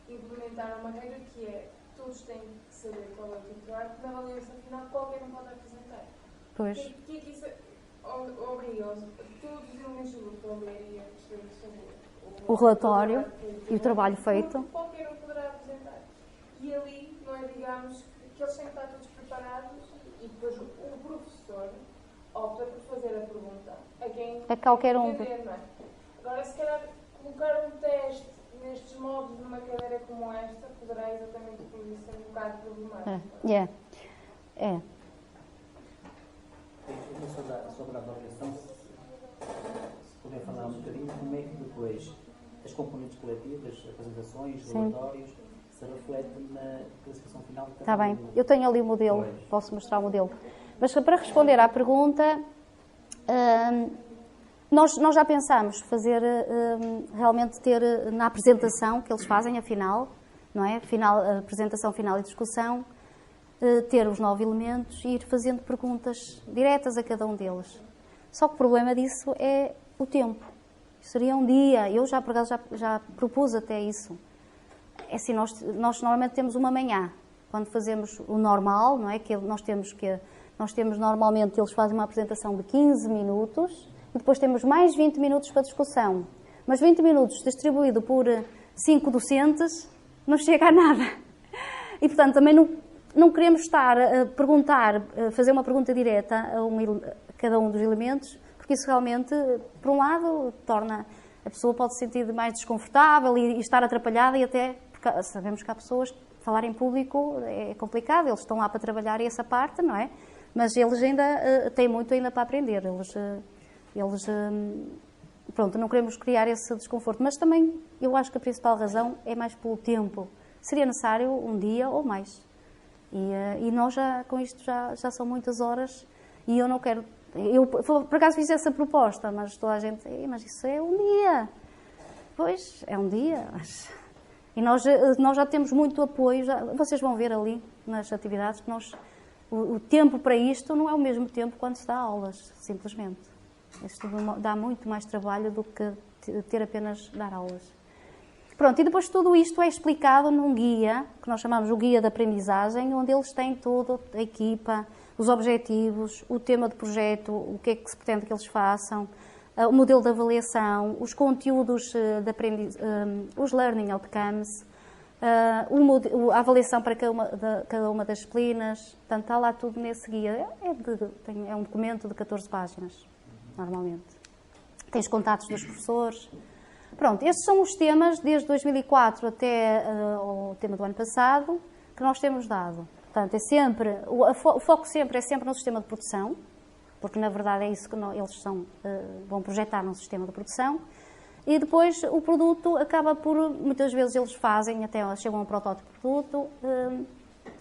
implementaram uma regra que é todos têm que saber qual é o titular, porque na avaliação final qualquer um pode apresentar. Pois. O que é que isso obriga todos os elementos do grupo a ler e a perceber sobre o relatório e o trabalho feito? Qualquer um poderá apresentar. E ali, não é, digamos, que eles têm que estar todos preparados e depois o professor opta por fazer a pergunta a quem qualquer um. Entender, não é? Agora, se calhar, colocar um teste nestes modos numa cadeira como esta poderá exatamente por isso ser um bocado problemático. É. Sobre a avaliação, se puder falar um bocadinho, como é que depois as componentes coletivas, apresentações, relatórios, se refletem na classificação final? Está bem, eu tenho ali o modelo, posso mostrar o modelo. Mas para responder à pergunta, nós já pensámos fazer, realmente ter na apresentação que eles fazem, a final, não é? A apresentação final e discussão, ter os 9 elementos e ir fazendo perguntas diretas a cada um deles. Só que o problema disso é o tempo. Seria um dia, eu já propus até isso. É assim, nós normalmente temos uma manhã, quando fazemos o normal, não é? Que nós temos normalmente, eles fazem uma apresentação de 15 minutos e depois temos mais 20 minutos para discussão. Mas 20 minutos distribuído por 5 docentes não chega a nada. E, portanto, também não queremos estar a perguntar, fazer uma pergunta direta a cada um dos elementos, porque isso realmente, por um lado, torna a pessoa pode se sentir mais desconfortável e estar atrapalhada e até, porque sabemos que há pessoas que falar em público é complicado, eles estão lá para trabalhar essa parte, não é? Mas eles ainda têm muito ainda para aprender. Pronto, não queremos criar esse desconforto. Mas também, eu acho que a principal razão é mais pelo tempo. Seria necessário um dia ou mais. E nós já, com isto, já são muitas horas e eu não quero... Eu, por acaso, fiz essa proposta, mas toda a gente... Mas isso é um dia. Pois, é um dia. E nós já temos muito apoio. Vocês vão ver ali, nas atividades, que o tempo para isto não é o mesmo tempo quando se dá aulas, simplesmente. Isto dá muito mais trabalho do que ter apenas dar aulas. Pronto, e depois tudo isto é explicado num guia, que nós chamamos o Guia da Aprendizagem, onde eles têm toda a equipa, os objetivos, o tema de projeto, o que é que se pretende que eles façam, o modelo de avaliação, os conteúdos de aprendizagem, os learning outcomes, a avaliação para cada uma das disciplinas. Portanto, está lá tudo nesse guia. É um documento de 14 páginas, normalmente. Tem os contatos dos professores. Pronto, estes são os temas, desde 2004 até o tema do ano passado, que nós temos dado. Portanto, o foco sempre é sempre no sistema de produção, porque na verdade é isso que eles vão projetar num sistema de produção. E depois o produto acaba por, muitas vezes eles fazem, até chegam a um protótipo de produto,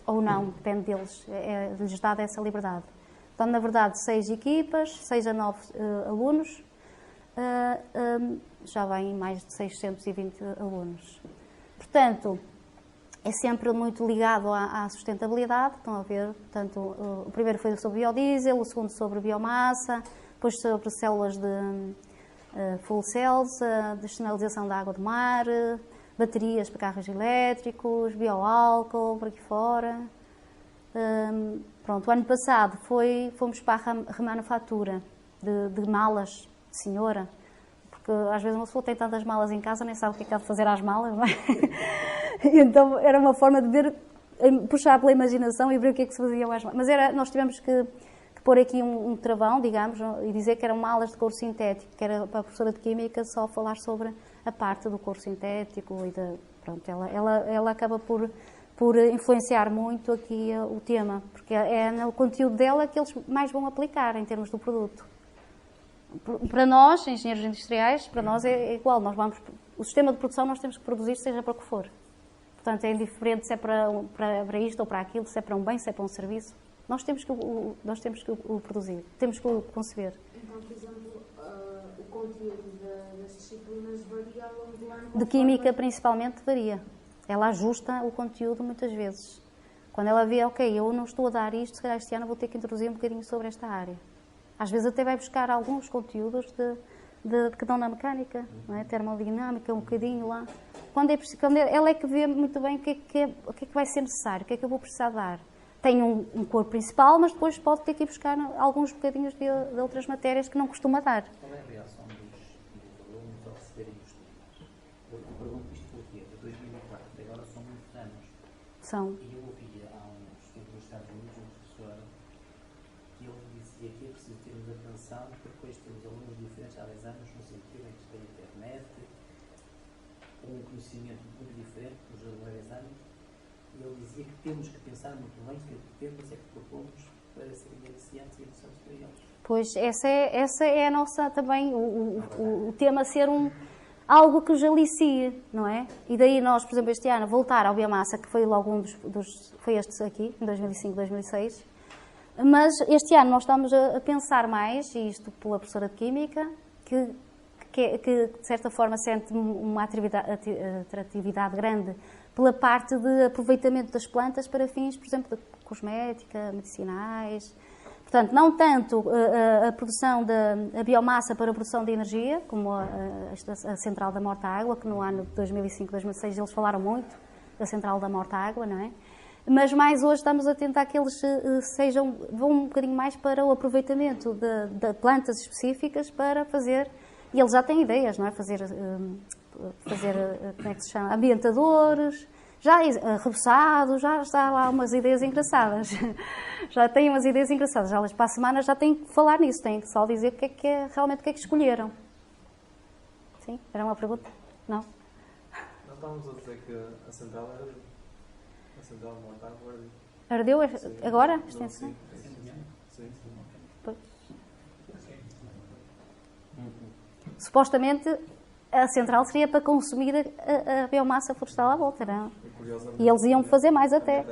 ou não, depende deles, lhes dada essa liberdade. Portanto, na verdade, 6 equipas, 6 a 9 alunos, já vêm mais de 620 alunos. Portanto, é sempre muito ligado à sustentabilidade, estão a ver? Portanto, o primeiro foi sobre biodiesel, o segundo sobre biomassa, depois sobre células de fuel cells, dessalinização da água do mar, baterias para carros elétricos, bioálcool, por aqui fora. Pronto, o ano passado fomos para a remanufatura de malas de senhora, porque às vezes uma pessoa tem tantas malas em casa nem sabe o que é que há de fazer às malas, não é? Então era uma forma de puxar pela imaginação e ver o que é que se fazia às malas. Mas nós tivemos que pôr aqui um travão, digamos, e dizer que eram malas de couro sintético, que era para a professora de Química só falar sobre a parte do couro sintético e pronto, ela acaba por influenciar muito aqui o tema, porque é no conteúdo dela que eles mais vão aplicar em termos do produto. Para nós, engenheiros industriais, para nós é igual. O sistema de produção nós temos que produzir, seja para o que for. Portanto, é indiferente se é para isto ou para aquilo, se é para um bem, se é para um serviço. Nós temos que o produzir, temos que o conceber. Então, por exemplo, o conteúdo das disciplinas varia ao longo do ano? De Química, principalmente, varia. Ela ajusta o conteúdo muitas vezes. Quando ela vê, ok, eu não estou a dar isto, se calhar este ano vou ter que introduzir um bocadinho sobre esta área. Às vezes até vai buscar alguns conteúdos que dão na mecânica, não é? Termodinâmica, um bocadinho lá. Quando ela é que vê muito bem o que é que vai ser necessário, o que é que eu vou precisar dar. Tem um corpo principal, mas depois pode ter que ir buscar alguns bocadinhos de outras matérias que não costuma dar. Qual é a reação dos alunos ao receberem os temas? Eu pergunto isto porque de 2004 até agora são muitos anos. São. E eu ouvia há uns tempos nos Estados Unidos um professor que ele dizia que é preciso termos atenção porque depois temos alunos diferentes há 10 anos no sentido em que tem internet, um conhecimento muito diferente dos há 10 anos. E ele dizia que temos que pensar muito bem que temas é que propomos para serem iniciantes e interessantes para eles. Pois, essa é a nossa também, o tema ser algo que os alicie, não é? E daí nós, por exemplo, este ano, voltar ao biomassa, que foi logo um foi este aqui, em 2005, 2006. Mas este ano nós estamos a pensar mais, e isto pela professora de Química, que de certa forma sente uma atratividade grande pela parte de aproveitamento das plantas para fins, por exemplo, de cosmética, medicinais. Portanto, não tanto a produção da biomassa para a produção de energia, como a central da Mortágua, que no ano de 2005, 2006 eles falaram muito da central da Mortágua, não é? Mas mais hoje estamos a tentar que eles vão um bocadinho mais para o aproveitamento de plantas específicas para fazer, e eles já têm ideias, não é? Fazer como é que se chama? Ambientadores, já reboçados, já está lá umas ideias engraçadas. Já têm umas ideias engraçadas. Já para a semana já têm que falar nisso, têm que só dizer realmente o que é que escolheram. Sim? Era uma pergunta? Não? Nós estávamos a dizer que a central de Mortágua ardeu agora? Sim. Sim, sim. Pois. Supostamente a central seria para consumir a biomassa florestal à volta, não? E eles iam fazer mais até.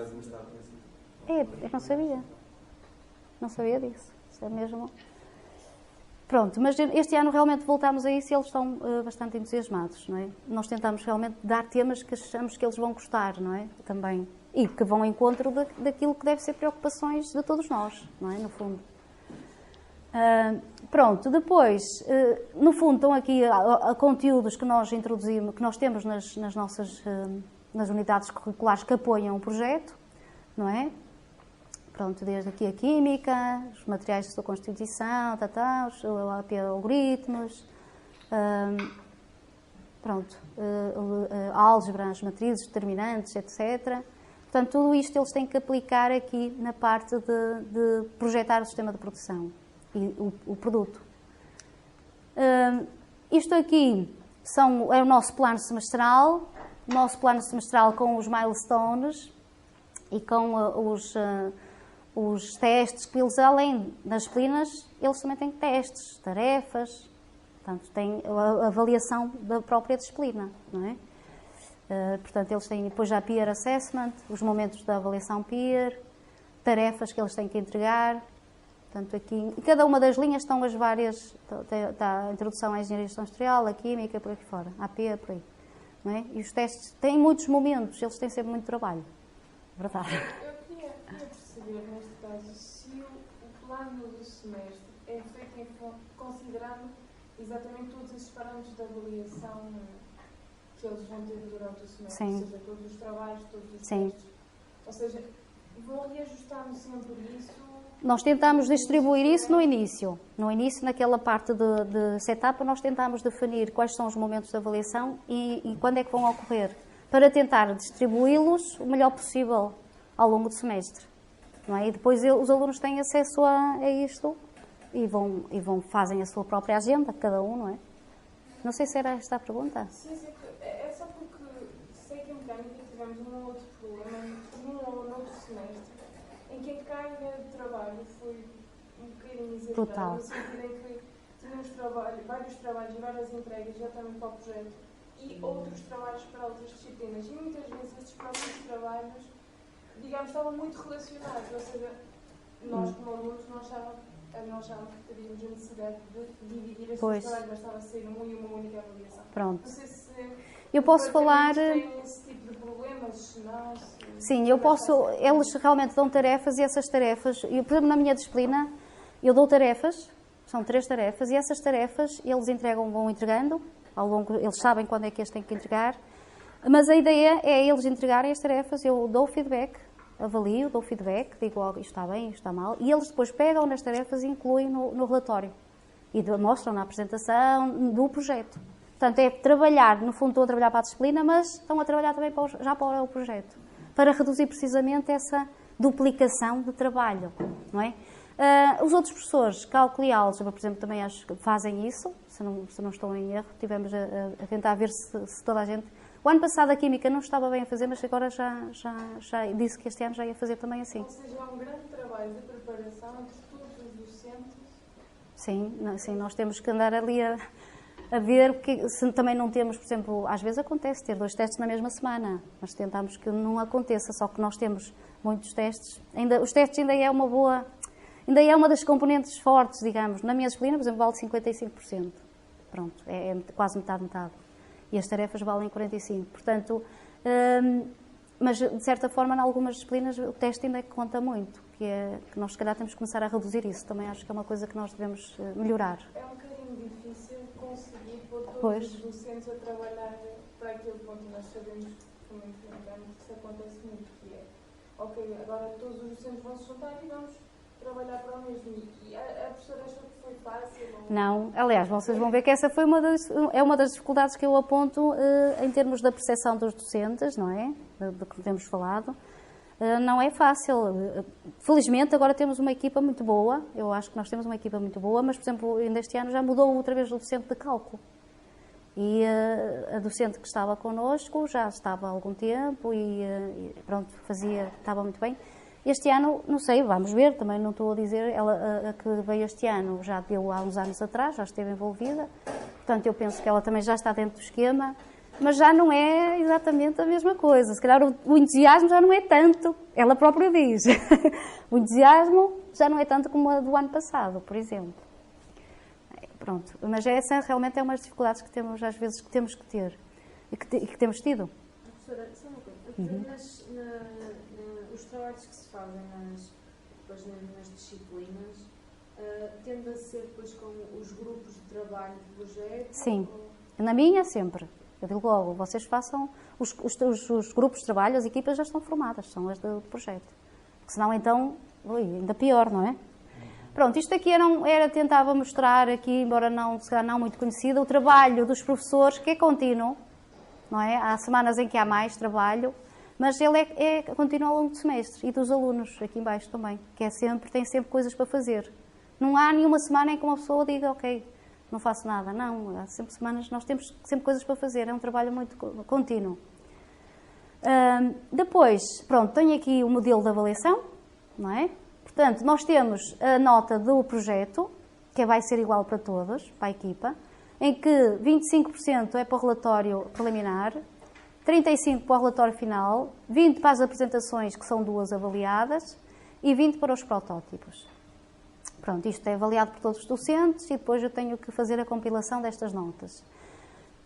Eu não sabia. Não sabia disso. Isso é mesmo. Pronto, mas este ano realmente voltámos a isso e eles estão bastante entusiasmados, não é? Nós tentamos realmente dar temas que achamos que eles vão gostar, não é? Também. E que vão ao encontro daquilo que deve ser preocupações de todos nós, não é? No fundo. Pronto, depois, no fundo, estão aqui a conteúdos que nós introduzimos, que nós temos nas nossas nas unidades curriculares que apoiam o projeto, não é? Pronto, desde aqui a química, os materiais de sua constituição, os algoritmos, pronto, a álgebra, as matrizes, determinantes, etc. Portanto, tudo isto eles têm que aplicar aqui na parte de projetar o sistema de produção e o produto. Isto aqui é o nosso plano semestral com os milestones e com os testes que eles, além das disciplinas, eles também têm testes, tarefas, portanto, têm a avaliação da própria disciplina, não é? Portanto, eles têm depois já peer assessment, os momentos da avaliação peer, tarefas que eles têm que entregar. Portanto, aqui, em cada uma das linhas estão as várias, está a introdução à engenharia industrial, a química, por aqui fora, a AP, por aí. Não é? E os testes têm muitos momentos, eles têm sempre muito trabalho. Verdade. Eu queria perceber, neste caso, se o plano do semestre é feito considerando exatamente todos esses parâmetros de avaliação que eles vão ter durante o semestre, Sim. ou seja, todos os trabalhos, todos os Sim. testes. Ou seja, vão reajustando sempre isso. Nós tentámos distribuir isso no início. No início, naquela parte de setup, nós tentámos definir quais são os momentos de avaliação e quando é que vão ocorrer, para tentar distribuí-los o melhor possível ao longo do semestre. Não é? E depois os alunos têm acesso a isto e fazem a sua própria agenda, cada um, não é? Não sei se era esta a pergunta. Sim, é só porque sei que em mecânica tivemos um outro problema, num ou noutro semestre, em que a carga de trabalho foi um bocadinho exagerada, Brutal. no sentido em que tínhamos vários trabalhos e várias entregas diretamente para o projeto e outros trabalhos para outras disciplinas. E muitas vezes estes próprios trabalhos, digamos, estavam muito relacionados, ou seja, nós como alunos não achávamos que teríamos a necessidade de dividir estes trabalhos, bastava ser um e uma única avaliação. Pronto. Não sei se Eu posso falar... tem esse tipo de problemas, se não... Sim, eu posso... Eles realmente dão tarefas e essas tarefas... Eu, por exemplo, na minha disciplina, eu dou tarefas, são 3 tarefas, e essas tarefas eles vão entregando, ao longo, eles sabem quando é que as têm que entregar, mas a ideia é eles entregarem as tarefas, eu dou feedback, avalio, dou feedback, digo logo isto está bem, isto está mal, e eles depois pegam nas tarefas e incluem no relatório. E mostram na apresentação do projeto. Portanto, é trabalhar, no fundo estão a trabalhar para a disciplina, mas estão a trabalhar também já para o projeto. Para reduzir precisamente essa duplicação de trabalho, não é? Os outros professores, cálculo e álgebra, por exemplo, também acho que fazem isso, se não estou em erro. Estivemos a tentar ver se toda a gente... O ano passado a Química não estava bem a fazer, mas agora já disse que este ano já ia fazer também assim. Ou seja, é um grande trabalho de preparação entre todos os docentes. Sim, nós temos que andar ali a ver, porque se também não temos, por exemplo, às vezes acontece ter 2 testes na mesma semana, mas tentamos que não aconteça, só que nós temos muitos testes. Os testes ainda é uma das componentes fortes, digamos. Na minha disciplina, por exemplo, vale 55%. Pronto, é quase metade. E as tarefas valem 45%. Portanto, mas de certa forma, em algumas disciplinas, o teste ainda conta muito, que nós se calhar temos que começar a reduzir isso. Também acho que é uma coisa que nós devemos melhorar. É um bocadinho difícil conseguir pôr todos Pois. os docentes a trabalhar para aquele ponto. Nós sabemos que isso acontece muito, que é, ok, agora todos os docentes vão se juntar e vamos trabalhar para o mesmo. E a professora achou que foi fácil? Não, aliás, vocês vão ver que essa foi uma das dificuldades que eu aponto em termos da percepção dos docentes, não é? Do que temos falado. Não é fácil. Felizmente, agora temos uma equipa muito boa. Eu acho que nós temos uma equipa muito boa, mas, por exemplo, ainda este ano já mudou outra vez o docente de cálculo. E a docente que estava connosco já estava há algum tempo e pronto, estava muito bem. Este ano, não sei, vamos ver, também não estou a dizer, ela a que veio este ano já deu há uns anos atrás, já esteve envolvida, portanto eu penso que ela também já está dentro do esquema, mas já não é exatamente a mesma coisa, se calhar o entusiasmo já não é tanto, ela própria diz, o entusiasmo já não é tanto como a do ano passado, por exemplo. Pronto, mas essa realmente é uma das dificuldades que temos, às vezes, que temos que ter, e que temos tido. Professora, só uma coisa, os trabalhos que se fazem nas disciplinas tende a ser depois com os grupos de trabalho do projeto? Sim, na minha sempre. Eu digo logo, vocês façam, os grupos de trabalho, as equipas já estão formadas, são as do projeto. Porque senão então, ainda pior, não é? Pronto, isto aqui tentava mostrar aqui, embora não, se calhar não muito conhecido, o trabalho dos professores, que é contínuo, não é? Há semanas em que há mais trabalho, mas ele é contínuo ao longo do semestre, e dos alunos, aqui em baixo também, que tem sempre coisas para fazer. Não há nenhuma semana em que uma pessoa diga, ok, não faço nada. Não, há sempre semanas, nós temos sempre coisas para fazer, é um trabalho muito contínuo. Depois, pronto, tenho aqui o modelo de avaliação, não é? Portanto, nós temos a nota do projeto, que vai ser igual para todos, para a equipa, em que 25% é para o relatório preliminar, 35% para o relatório final, 20% para as apresentações, que são 2 avaliadas, e 20% para os protótipos. Pronto, isto é avaliado por todos os docentes e depois eu tenho que fazer a compilação destas notas.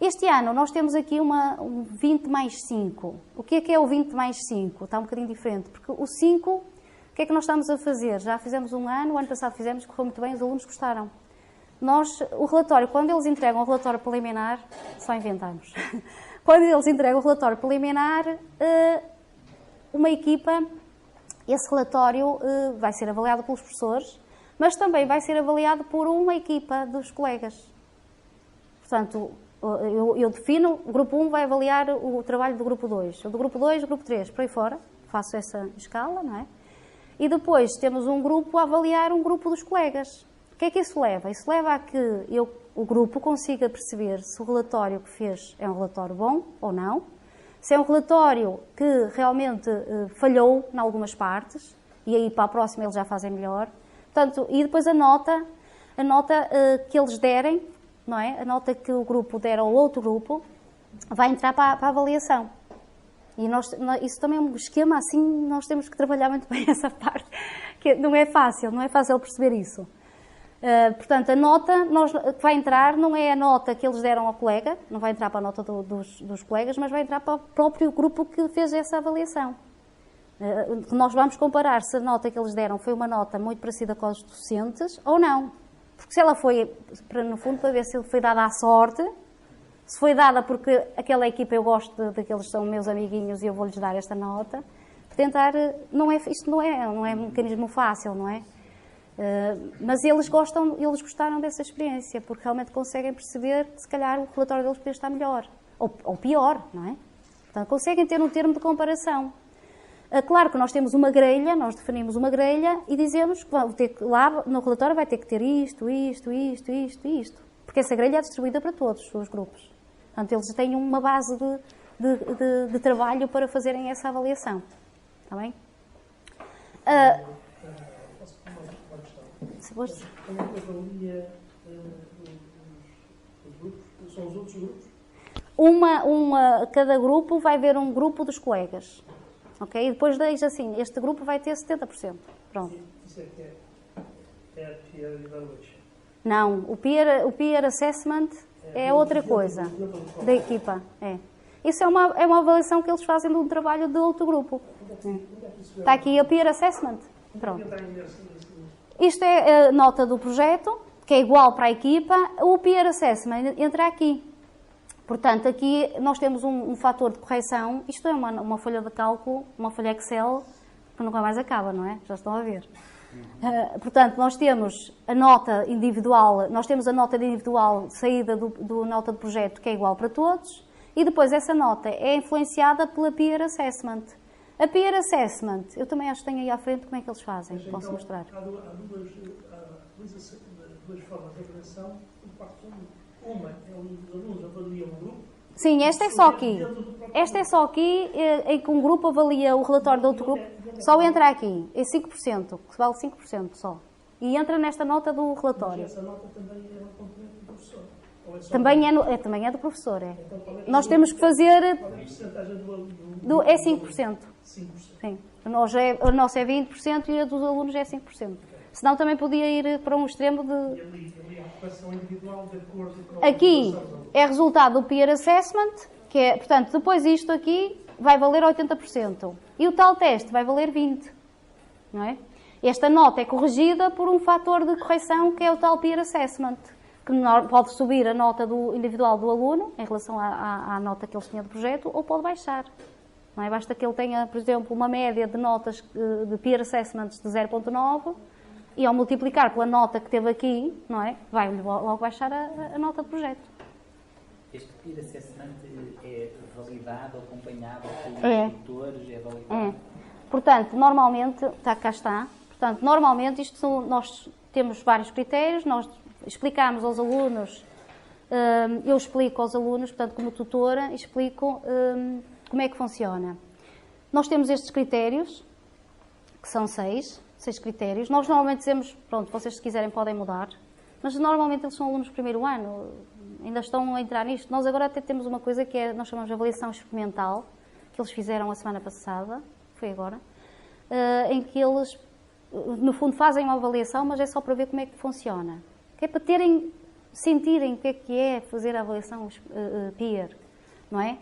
Este ano nós temos aqui um 20 mais 5. O que é o 20 mais 5? Está um bocadinho diferente, porque o 5, o que é que nós estamos a fazer? Já fizemos um ano, o ano passado fizemos, correu muito bem, os alunos gostaram. O relatório, quando eles entregam o relatório preliminar, só inventamos. Quando eles entregam o relatório preliminar, uma equipa, esse relatório vai ser avaliado pelos professores, mas também vai ser avaliado por uma equipa dos colegas. Portanto, eu defino, o grupo 1 vai avaliar o trabalho do grupo 2, o do grupo 2, o grupo 3, por aí fora, faço essa escala, não é? E depois temos um grupo a avaliar um grupo dos colegas. O que é que isso leva? Isso leva a que o grupo consiga perceber se o relatório que fez é um relatório bom ou não, se é um relatório que realmente falhou em algumas partes, e aí para a próxima eles já fazem melhor. Portanto, e depois a nota que eles derem, não é? A nota que o grupo der ao outro grupo, vai entrar para a avaliação. E isso também é um esquema, assim, nós temos que trabalhar muito bem essa parte, que não é fácil perceber isso. Portanto, a nota que vai entrar não é a nota que eles deram ao colega, não vai entrar para a nota dos colegas, mas vai entrar para o próprio grupo que fez essa avaliação. Nós vamos comparar se a nota que eles deram foi uma nota muito parecida com os docentes ou não. Porque se ela foi, no fundo, para ver se foi dada à sorte, se foi dada porque aquela equipa eu gosto daqueles são meus amiguinhos e eu vou-lhes dar esta nota, tentar, isto não é um mecanismo fácil, não é? Mas eles gostaram dessa experiência, porque realmente conseguem perceber que se calhar o relatório deles poderia estar melhor, ou pior, não é? Portanto, conseguem ter um termo de comparação. Claro que nós temos uma grelha, nós definimos uma grelha e dizemos que lá no relatório vai ter que ter isto, porque essa grelha é distribuída para todos os grupos. Portanto, eles têm uma base de trabalho para fazerem essa avaliação. Está bem? Como é que avalia os grupos? São os outros grupos? Cada grupo vai ver um grupo dos colegas. Ok? E depois diz assim, este grupo vai ter 70%. Pronto. Isso é que é a peer evaluation? Não, o peer assessment é outra coisa da equipa. Isso é uma avaliação que eles fazem de um trabalho de outro grupo. Está aqui a peer assessment. Pronto. Isto é a nota do projeto, que é igual para a equipa. O peer assessment entra aqui. Portanto, aqui nós temos um fator de correção. Isto é uma folha de cálculo, uma folha Excel, que nunca mais acaba, não é? Já estão a ver. Portanto, nós temos a nota individual, saída do nota de projeto, que é igual para todos, e depois essa nota é influenciada pela peer assessment. A peer assessment, eu também acho que tenho aí à frente como é que eles fazem, mas, posso então, mostrar. Há duas formas de avaliação por parte do grupo. Uma é os alunos avaliam o grupo, Sim, esta é só aqui. Esta é só aqui, em que um grupo avalia o relatório de outro grupo, só entra aqui, em 5%, que vale 5% só. E entra nesta nota do relatório. Essa nota também é uma componente do professor? Ou é só Também é do professor, é. Então, qual é Nós temos que fazer... qual é a porcentagem É 5%. 5%. Sim. O nosso é 20% e a dos alunos é 5%. Senão também podia ir para um extremo de... E ali a ocupação individual de acordo com Aqui a ocupação. é resultado do peer assessment, que é, portanto, depois isto aqui vai valer 80%. E o tal teste vai valer 20%. Não é? Esta nota é corrigida por um fator de correção que é o tal peer assessment, que pode subir a nota individual do aluno em relação à nota que ele tinha de projeto ou pode baixar. Não é? Basta que ele tenha, por exemplo, uma média de notas de peer assessments de 0.9 e ao multiplicar pela nota que teve aqui, não é? Vai logo baixar a nota de projeto. Este peer assessment é validado, acompanhado pelos É. tutores, é validado? É. Portanto, normalmente, cá está. Portanto, normalmente nós temos vários critérios, nós explicamos aos alunos, eu explico aos alunos, portanto, como tutora, explico como é que funciona. Nós temos estes critérios, que são 6 critérios. Nós normalmente dizemos, pronto, vocês se quiserem podem mudar, mas normalmente eles são alunos do primeiro ano, ainda estão a entrar nisto. Nós agora até temos uma coisa que nós chamamos de avaliação experimental, que eles fizeram a semana passada, foi agora, em que eles, no fundo, fazem uma avaliação, mas é só para ver como é que funciona. Que é para sentirem o que é fazer a avaliação peer, não é?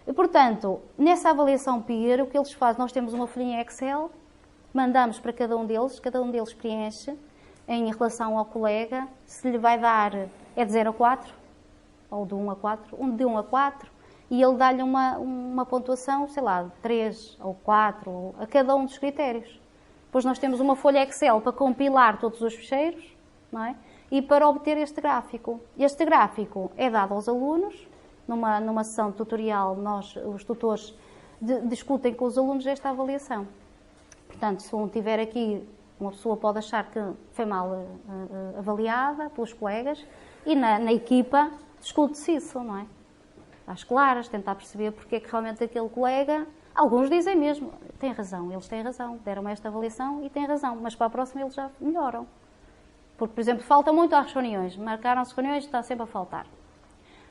E, portanto, nessa avaliação peer, o que eles fazem, nós temos uma folhinha Excel, mandamos para cada um deles preenche em relação ao colega, se lhe vai dar, é de 0 a 4, ou de 1 a 4, de 1 a 4, e ele dá-lhe uma pontuação, sei lá, de 3 ou 4, a cada um dos critérios. Depois nós temos uma folha Excel para compilar todos os ficheiros, não é? E para obter este gráfico. Este gráfico é dado aos alunos, numa sessão tutorial, os tutores discutem com os alunos esta avaliação. Portanto, se um tiver aqui, uma pessoa pode achar que foi mal avaliada pelos colegas e na equipa discute-se isso, não é? Às claras, tentar perceber porque é que realmente aquele colega, alguns dizem mesmo, tem razão, eles têm razão, deram-me esta avaliação e têm razão, mas para a próxima eles já melhoram. Porque, por exemplo, falta muito às reuniões, marcaram-se reuniões, está sempre a faltar.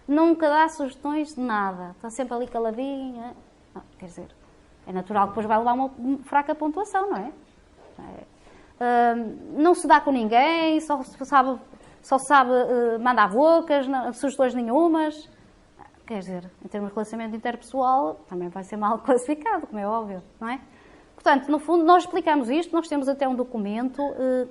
Nunca dá sugestões de nada, está sempre ali caladinha. Não, quer dizer, é natural que depois vai levar uma fraca pontuação, não é? Não se dá com ninguém, só sabe mandar bocas, sugestões nenhumas. Quer dizer, em termos de relacionamento interpessoal, também vai ser mal classificado, como é óbvio, não é? Portanto, no fundo, nós explicamos isto, nós temos até um documento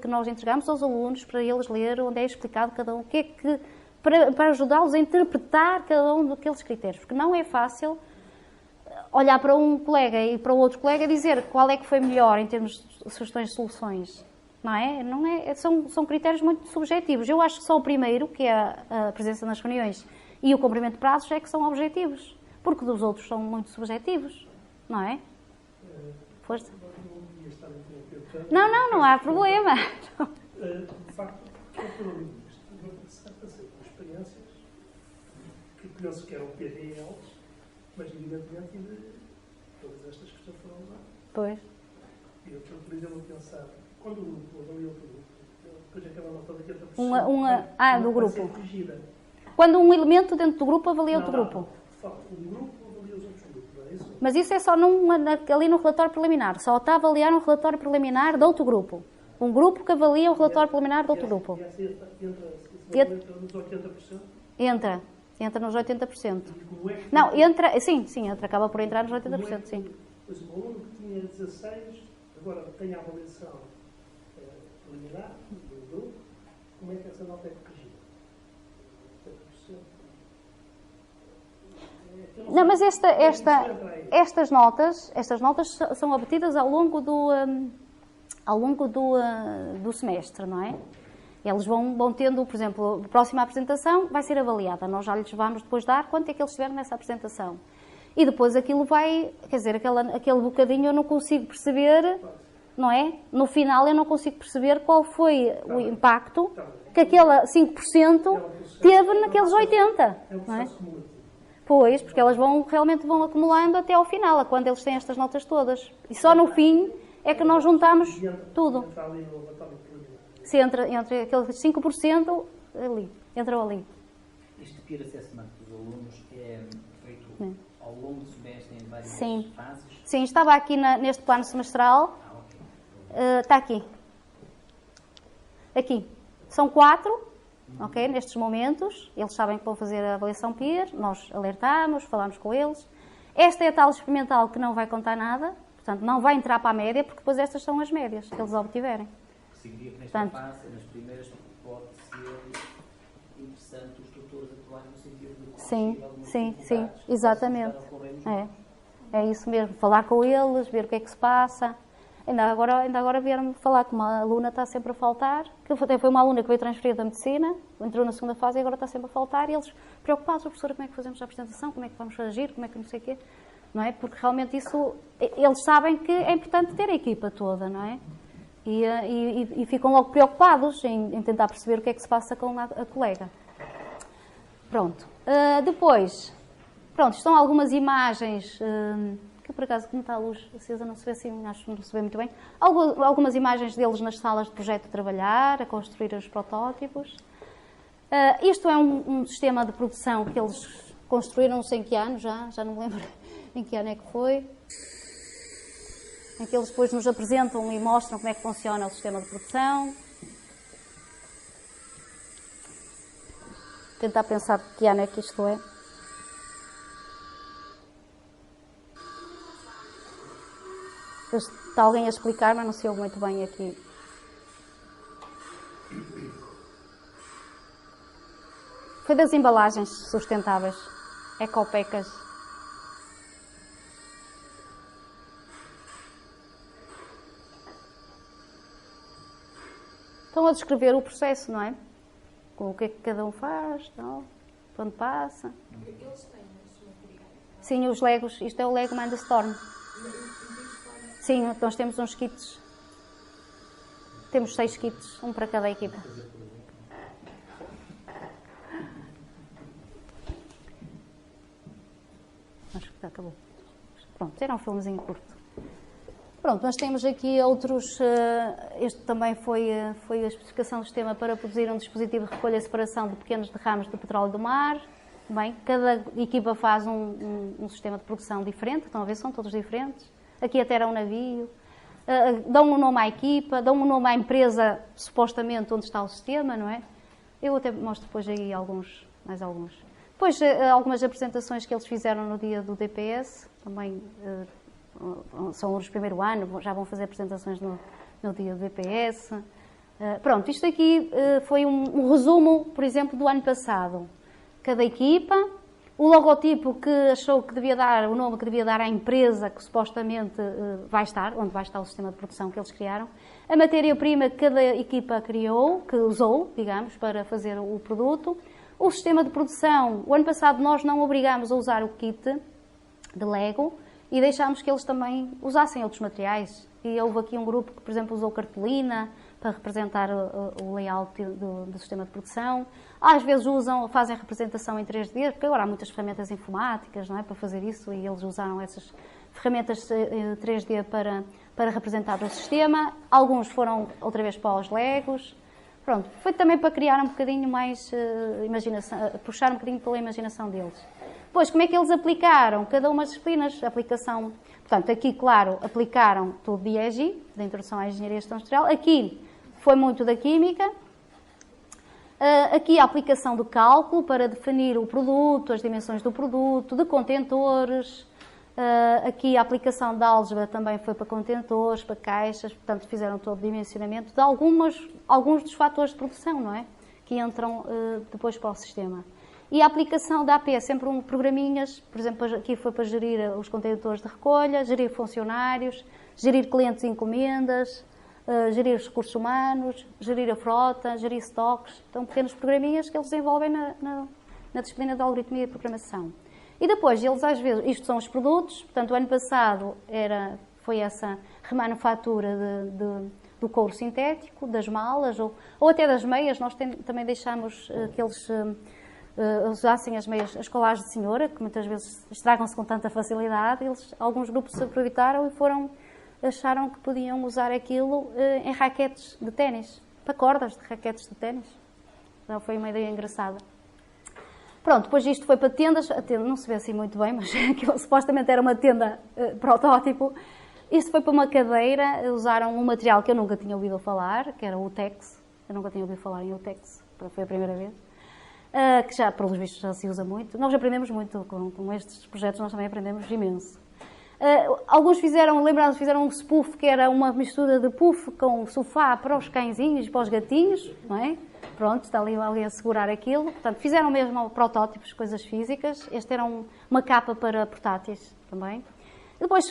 que nós entregamos aos alunos para eles ler, onde é explicado cada um, o que é que, para ajudá-los a interpretar cada um daqueles critérios, porque não é fácil olhar para um colega e para o outro colega e dizer qual é que foi melhor em termos de sugestões de soluções, não é? São critérios muito subjetivos. Eu acho que só o primeiro, que é a presença nas reuniões, e o cumprimento de prazos é que são objetivos, porque dos outros são muito subjetivos, não é? Força. Não há problema. De facto, vou começar a fazer experiências que penso que eram PDLs, mas evidentemente todas estas questões foram usadas. Pois. E eu estou, por exemplo, a pensar, quando o grupo avalia outro grupo, depois aquela nota daquela do grupo. vai ser corrigida. Quando um elemento dentro do grupo avalia outro grupo. Um grupo avalia os outros grupos, não é isso? Mas isso é só ali no relatório preliminar. Só está a avaliar um relatório preliminar de outro grupo. Um grupo que avalia o relatório preliminar de outro grupo. Entra nos 80%? Entra nos 80%. Como é que Não, entra, sim, acaba por entrar nos 80%, sim. Pois o aluno que tinha 16, agora tem a avaliação preliminar do grupo, como é que essa nota é corrigida? 80%? Não, mas estas notas são obtidas ao longo do semestre, não é? Eles vão tendo, por exemplo, a próxima apresentação vai ser avaliada. Nós já lhes vamos depois dar quanto é que eles tiveram nessa apresentação. E depois aquilo vai, quer dizer, aquele bocadinho eu não consigo perceber, não é? No final eu não consigo perceber qual foi o impacto que aquele 5% teve naqueles 80%. É um não é? processo cumulativo. Pois, porque elas realmente vão acumulando até ao final, quando eles têm estas notas todas. E só no fim é que nós juntamos tudo. Entra ali no relatório preliminar. Se entra aqueles 5% ali, entram ali. Este peer assessment dos alunos é feito ao longo do semestre em várias Sim. fases? Sim, estava aqui neste plano semestral. Está aqui. Aqui. São 4, ok, nestes momentos. Eles sabem que vão fazer a avaliação peer, nós alertamos, falamos com eles. Esta é a tal experimental que não vai contar nada, portanto, não vai entrar para a média, porque depois estas são as médias que eles obtiverem. Significa que nesta Portanto, fase, nas primeiras, pode ser interessante os tutores atuarem no sentido de corrigir algumas sim, dificuldades que exatamente. possam estar a ocorrer nos grupos. É isso mesmo, falar com eles, ver o que é que se passa. Ainda agora vieram-me falar que uma aluna está sempre a faltar, que até foi uma aluna que veio transferir da medicina, entrou na segunda fase e agora está sempre a faltar, e eles preocupados, professora, como é que fazemos a apresentação, como é que vamos agir, como é que não sei o quê, não é? Porque realmente isso, eles sabem que é importante ter a equipa toda, não é? E ficam logo preocupados em tentar perceber o que é que se passa com a colega. Pronto. Depois, estão algumas imagens... que por acaso, como está a luz acesa, não se vê assim, acho que não se vê muito bem. Algumas imagens deles nas salas de projeto de trabalhar, a construir os protótipos. Isto é um sistema de produção que eles construíram, não sei em que ano já não me lembro em que ano é que foi, em que eles depois nos apresentam e mostram como é que funciona o sistema de produção. Tentar pensar de que ano é que isto é. Está alguém a explicar, mas não sei muito bem aqui. Foi das embalagens sustentáveis, ecopecas. Estão a descrever o processo, não é? Com o que é que cada um faz, não? Quando passa. Eles têm esses materiais. Sim, os Legos. Isto é o Lego Mindstorm. Sim, nós temos uns kits. Temos 6 kits, um para cada equipa. Acho que já acabou. Pronto, era um filmezinho curto. Pronto, nós temos aqui outros... Este também foi a especificação do sistema para produzir um dispositivo de recolha e separação de pequenos derrames de petróleo do mar. Bem, cada equipa faz um sistema de produção diferente. Estão a ver, são todos diferentes. Aqui até era um navio. Dão um nome à equipa, dão um nome à empresa, supostamente, onde está o sistema, não é? Eu até mostro depois aí mais alguns. Depois, algumas apresentações que eles fizeram no dia do DPS, também são os do primeiro ano, já vão fazer apresentações no dia do DPS. Pronto, isto aqui foi um resumo, por exemplo, do ano passado. Cada equipa, o logotipo que achou que devia dar, o nome que devia dar à empresa que supostamente vai estar, onde vai estar o sistema de produção que eles criaram, a matéria-prima que cada equipa criou, que usou, digamos, para fazer o produto, o sistema de produção. O ano passado nós não obrigámos a usar o kit de Lego e deixámos que eles também usassem outros materiais. E houve aqui um grupo que, por exemplo, usou cartolina para representar o layout do sistema de produção. Às vezes fazem representação em 3D, porque agora há muitas ferramentas informáticas, não é, para fazer isso, e eles usaram essas ferramentas 3D para representar o sistema. Alguns foram outra vez para os Legos. Pronto, foi também para criar um bocadinho mais imaginação, puxar um bocadinho pela imaginação deles. Depois, como é que eles aplicaram cada uma das disciplinas? Aplicação, portanto, aqui, claro, aplicaram tudo de EGI, da Introdução à Engenharia e Gestão Industrial. Aqui foi muito da Química. Aqui a aplicação do cálculo para definir o produto, as dimensões do produto, de contentores. Aqui a aplicação da álgebra também foi para contentores, para caixas, portanto fizeram todo o dimensionamento de alguns dos fatores de produção, não é? Que entram depois para o sistema. E a aplicação da AP é sempre programinhas, por exemplo, aqui foi para gerir os contentores de recolha, gerir funcionários, gerir clientes e encomendas, gerir os recursos humanos, gerir a frota, gerir estoques. Então, pequenos programinhas que eles desenvolvem na disciplina de algoritmia e programação. E depois, eles às vezes, isto são os produtos, portanto, o ano passado foi essa remanufatura do couro sintético, das malas ou até das meias. Nós também deixámos que eles usassem as colagens de senhora, que muitas vezes estragam-se com tanta facilidade. Alguns grupos se aproveitaram e acharam que podiam usar aquilo em raquetes de ténis, para cordas de raquetes de ténis. Então foi uma ideia engraçada. Pronto, depois isto foi para tendas. A tenda não se vê assim muito bem, mas aquilo supostamente era uma tenda protótipo. Isto foi para uma cadeira. Usaram um material que eu nunca tinha ouvido falar, que era o Utex. Eu nunca tinha ouvido falar em Utex, foi a primeira vez. Que já, pelos vistos, já se usa muito. Nós aprendemos muito com estes projetos, nós também aprendemos imenso. Alguns fizeram um spoof, que era uma mistura de puff com sofá para os cãezinhos e para os gatinhos, não é? Pronto, está ali a segurar aquilo. Portanto, fizeram mesmo protótipos, coisas físicas. Este era uma capa para portáteis também. Depois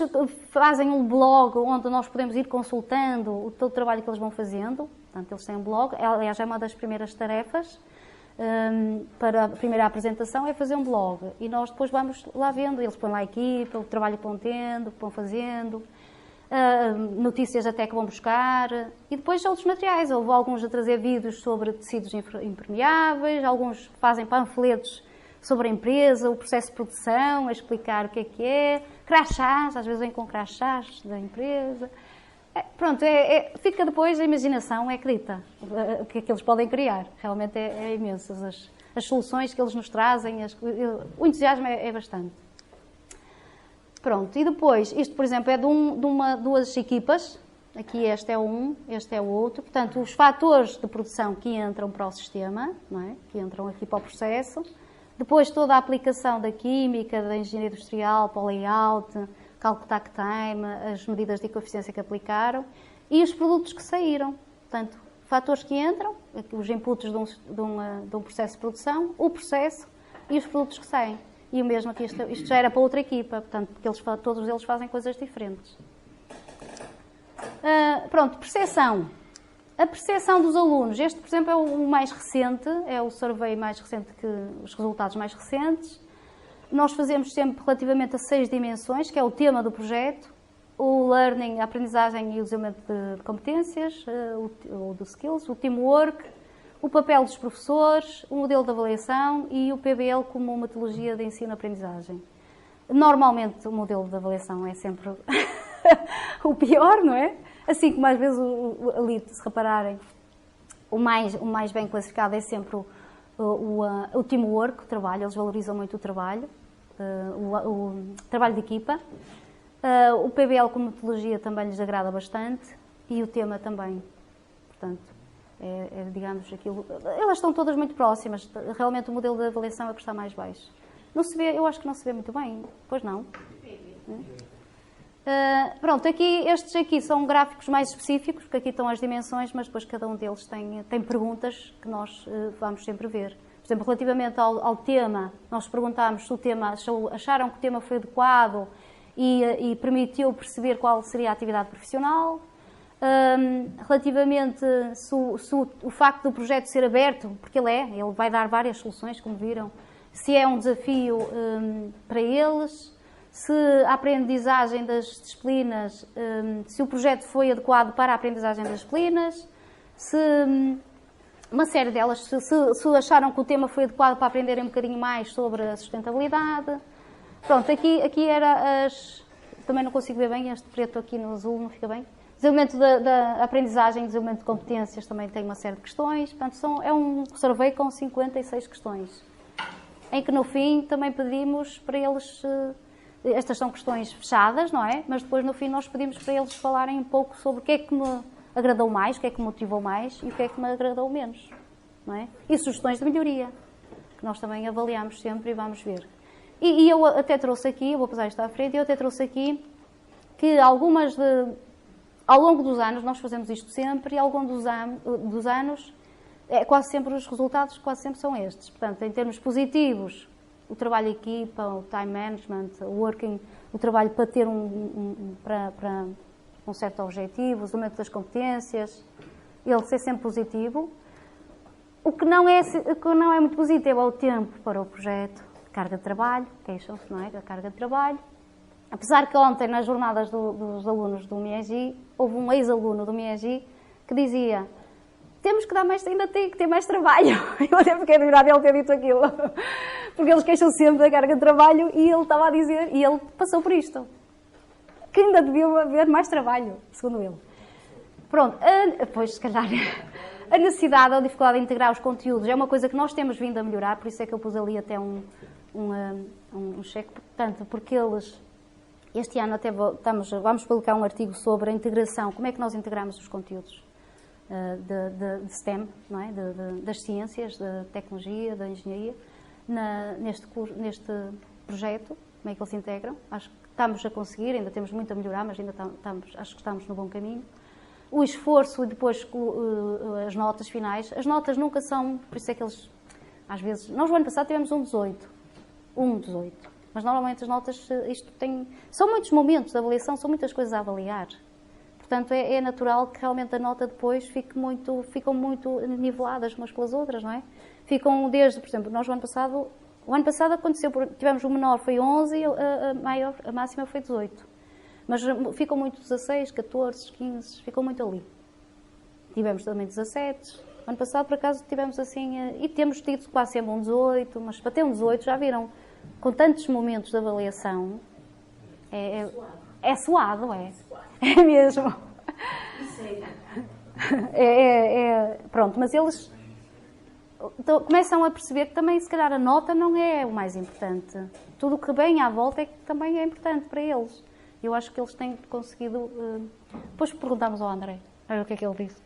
fazem um blog onde nós podemos ir consultando todo o trabalho que eles vão fazendo. Portanto, eles têm um blog. Aliás, é uma das primeiras tarefas para a primeira apresentação, é fazer um blog. E nós depois vamos lá vendo. Eles põem lá a equipa, o trabalho que vão tendo, que vão fazendo, notícias até que vão buscar. E depois outros materiais. Houve alguns a trazer vídeos sobre tecidos impermeáveis, alguns fazem panfletos sobre a empresa, o processo de produção, a explicar o que é, crachás, às vezes vêm com crachás da empresa. Pronto, fica depois a imaginação, é que dita o que é que eles podem criar. Realmente é imensas as soluções que eles nos trazem, o entusiasmo é bastante. Pronto, e depois, isto por exemplo é de duas equipas, aqui este é um, este é o outro, portanto os fatores de produção que entram para o sistema, não é? Que entram aqui para o processo. Depois toda a aplicação da química, da engenharia industrial, para o layout, cálculo takt time, as medidas de ecoeficiência que aplicaram e os produtos que saíram. Portanto, fatores que entram, os inputs de um processo de produção, o processo e os produtos que saem. E o mesmo aqui, isto já era para outra equipa, portanto, porque todos eles fazem coisas diferentes. Pronto, percepção. A percepção dos alunos. Este, por exemplo, é o mais recente, é o survey mais recente, os resultados mais recentes. Nós fazemos sempre relativamente a 6 dimensões, que é o tema do projeto, o learning, a aprendizagem e o desenvolvimento de competências, ou de skills, o teamwork, o papel dos professores, o modelo de avaliação e o PBL como metodologia de ensino-aprendizagem. Normalmente o modelo de avaliação é sempre o pior, não é? Assim como às vezes ali, se repararem, o mais bem classificado é sempre o teamwork, o trabalho, eles valorizam muito o trabalho, o trabalho de equipa. O PBL como metodologia também lhes agrada bastante e o tema também. Portanto, digamos aquilo. Elas estão todas muito próximas. Realmente o modelo de avaliação é que está mais baixo. Não se vê, eu acho que não se vê muito bem, pois não? Pronto, estes aqui são gráficos mais específicos, porque aqui estão as dimensões, mas depois cada um deles tem perguntas que nós vamos sempre ver. Por exemplo, relativamente ao tema, nós perguntámos se o tema, acharam que o tema foi adequado e permitiu perceber qual seria a atividade profissional. Relativamente o facto do projeto ser aberto, porque ele vai dar várias soluções, como viram, se é um desafio para eles, se a aprendizagem das disciplinas, se o projeto foi adequado para a aprendizagem das disciplinas, se uma série delas, se acharam que o tema foi adequado para aprenderem um bocadinho mais sobre a sustentabilidade. Pronto, aqui era também não consigo ver bem, este preto aqui no azul não fica bem. Desenvolvimento da aprendizagem, desenvolvimento de competências também tem uma série de questões. Portanto, é um survey com 56 questões, em que no fim também pedimos para eles, estas são questões fechadas, não é? Mas depois no fim nós pedimos para eles falarem um pouco sobre o que é que me agradou mais, o que é que me motivou mais e o que é que me agradou menos, não é? E sugestões de melhoria, que nós também avaliamos sempre e vamos ver. E eu até trouxe aqui, eu vou passar isto à frente, eu até trouxe aqui que ao longo dos anos, nós fazemos isto sempre, e ao longo dos anos, quase sempre os resultados quase sempre são estes. Portanto, em termos positivos, o trabalho de equipa, o time management, o trabalho para ter para um certo objetivo, o desenvolvimento das competências, ele ser sempre positivo. O que não é muito positivo é o tempo para o projeto, carga de trabalho, queixam-se, não é? A carga de trabalho. Apesar que ontem, nas jornadas dos alunos do MIEGI, houve um ex-aluno do MIEGI que dizia: temos que dar mais, ainda tem que ter mais trabalho. Eu até fiquei admirada ele ter dito aquilo. Porque eles queixam sempre da carga de trabalho e ele estava a dizer, e ele passou por isto. Que ainda devia haver mais trabalho, segundo ele. Pronto, pois se calhar a necessidade ou a dificuldade de integrar os conteúdos é uma coisa que nós temos vindo a melhorar, por isso é que eu pus ali até um cheque, portanto, porque eles, este ano até vamos publicar um artigo sobre a integração, como é que nós integramos os conteúdos de STEM, não é? Das ciências, da tecnologia, da engenharia, neste projeto, como é que eles se integram. Acho que estamos a conseguir, ainda temos muito a melhorar, mas ainda acho que estamos no bom caminho. O esforço e depois as notas finais. As notas nunca são, por isso é que eles, às vezes, nós no ano passado tivemos um 18. Mas normalmente as notas, são muitos momentos de avaliação, são muitas coisas a avaliar. Portanto, é natural que realmente a nota depois ficam muito niveladas umas pelas outras, não é? Ficam desde, por exemplo, nós o ano passado aconteceu, tivemos o menor foi 11 e a máxima foi 18. Mas ficam muito 16, 14, 15, ficam muito ali. Tivemos também 17. Ano passado, por acaso, tivemos assim... E temos tido quase sempre um 18, mas para ter um 18, já viram, com tantos momentos de avaliação, é suado, é. É mesmo. Pronto, mas eles começam a perceber que também, se calhar, a nota não é o mais importante. Tudo o que vem à volta é que também é importante para eles. Eu acho que eles têm conseguido... Depois perguntámos ao André, o que é que ele disse.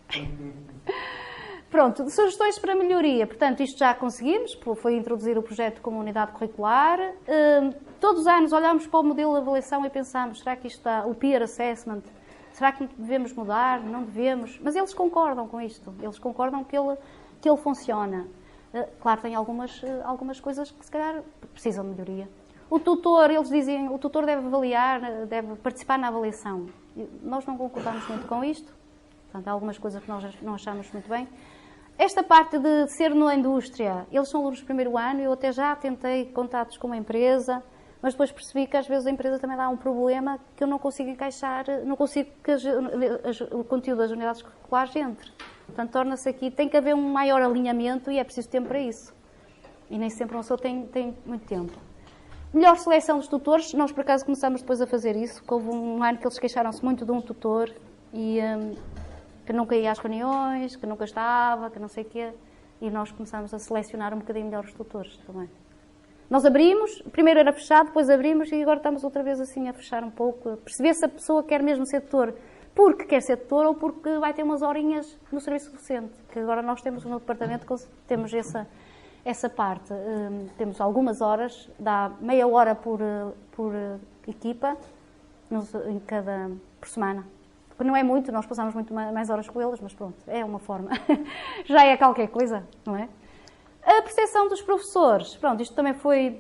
Pronto, sugestões para melhoria. Portanto, isto já conseguimos, foi introduzir o projeto como unidade curricular. Todos os anos olhamos para o modelo de avaliação e pensamos, será que isto está, o peer assessment, será que devemos mudar? Não devemos? Mas eles concordam com isto, eles concordam que ele funciona. Claro, tem algumas coisas que se calhar precisam de melhoria. O tutor, eles dizem, o tutor deve avaliar, deve participar na avaliação. Nós não concordamos muito com isto. Portanto, há algumas coisas que nós não achamos muito bem. Esta parte de ser na indústria, eles são alunos do primeiro ano, eu até já tentei contatos com uma empresa, mas depois percebi que às vezes a empresa também dá um problema que eu não consigo encaixar, não consigo que o conteúdo das unidades curriculares entre. Portanto, torna-se aqui, tem que haver um maior alinhamento e é preciso tempo para isso. E nem sempre uma pessoa tem muito tempo. Melhor seleção dos tutores, nós por acaso começamos depois a fazer isso, houve um ano que eles queixaram-se muito de um tutor e que nunca ia às reuniões, que nunca estava, que não sei o quê, e nós começámos a selecionar um bocadinho melhor os tutores também. Nós abrimos, primeiro era fechado, depois abrimos e agora estamos outra vez assim a fechar um pouco, a perceber se a pessoa quer mesmo ser tutor, porque quer ser tutor ou porque vai ter umas horinhas no serviço docente, que agora nós temos no departamento, temos essa parte, temos algumas horas, dá meia hora por equipa por semana. Porque não é muito, nós passamos muito mais horas com eles, mas pronto, é uma forma. Já é qualquer coisa, não é? A percepção dos professores, pronto, isto também foi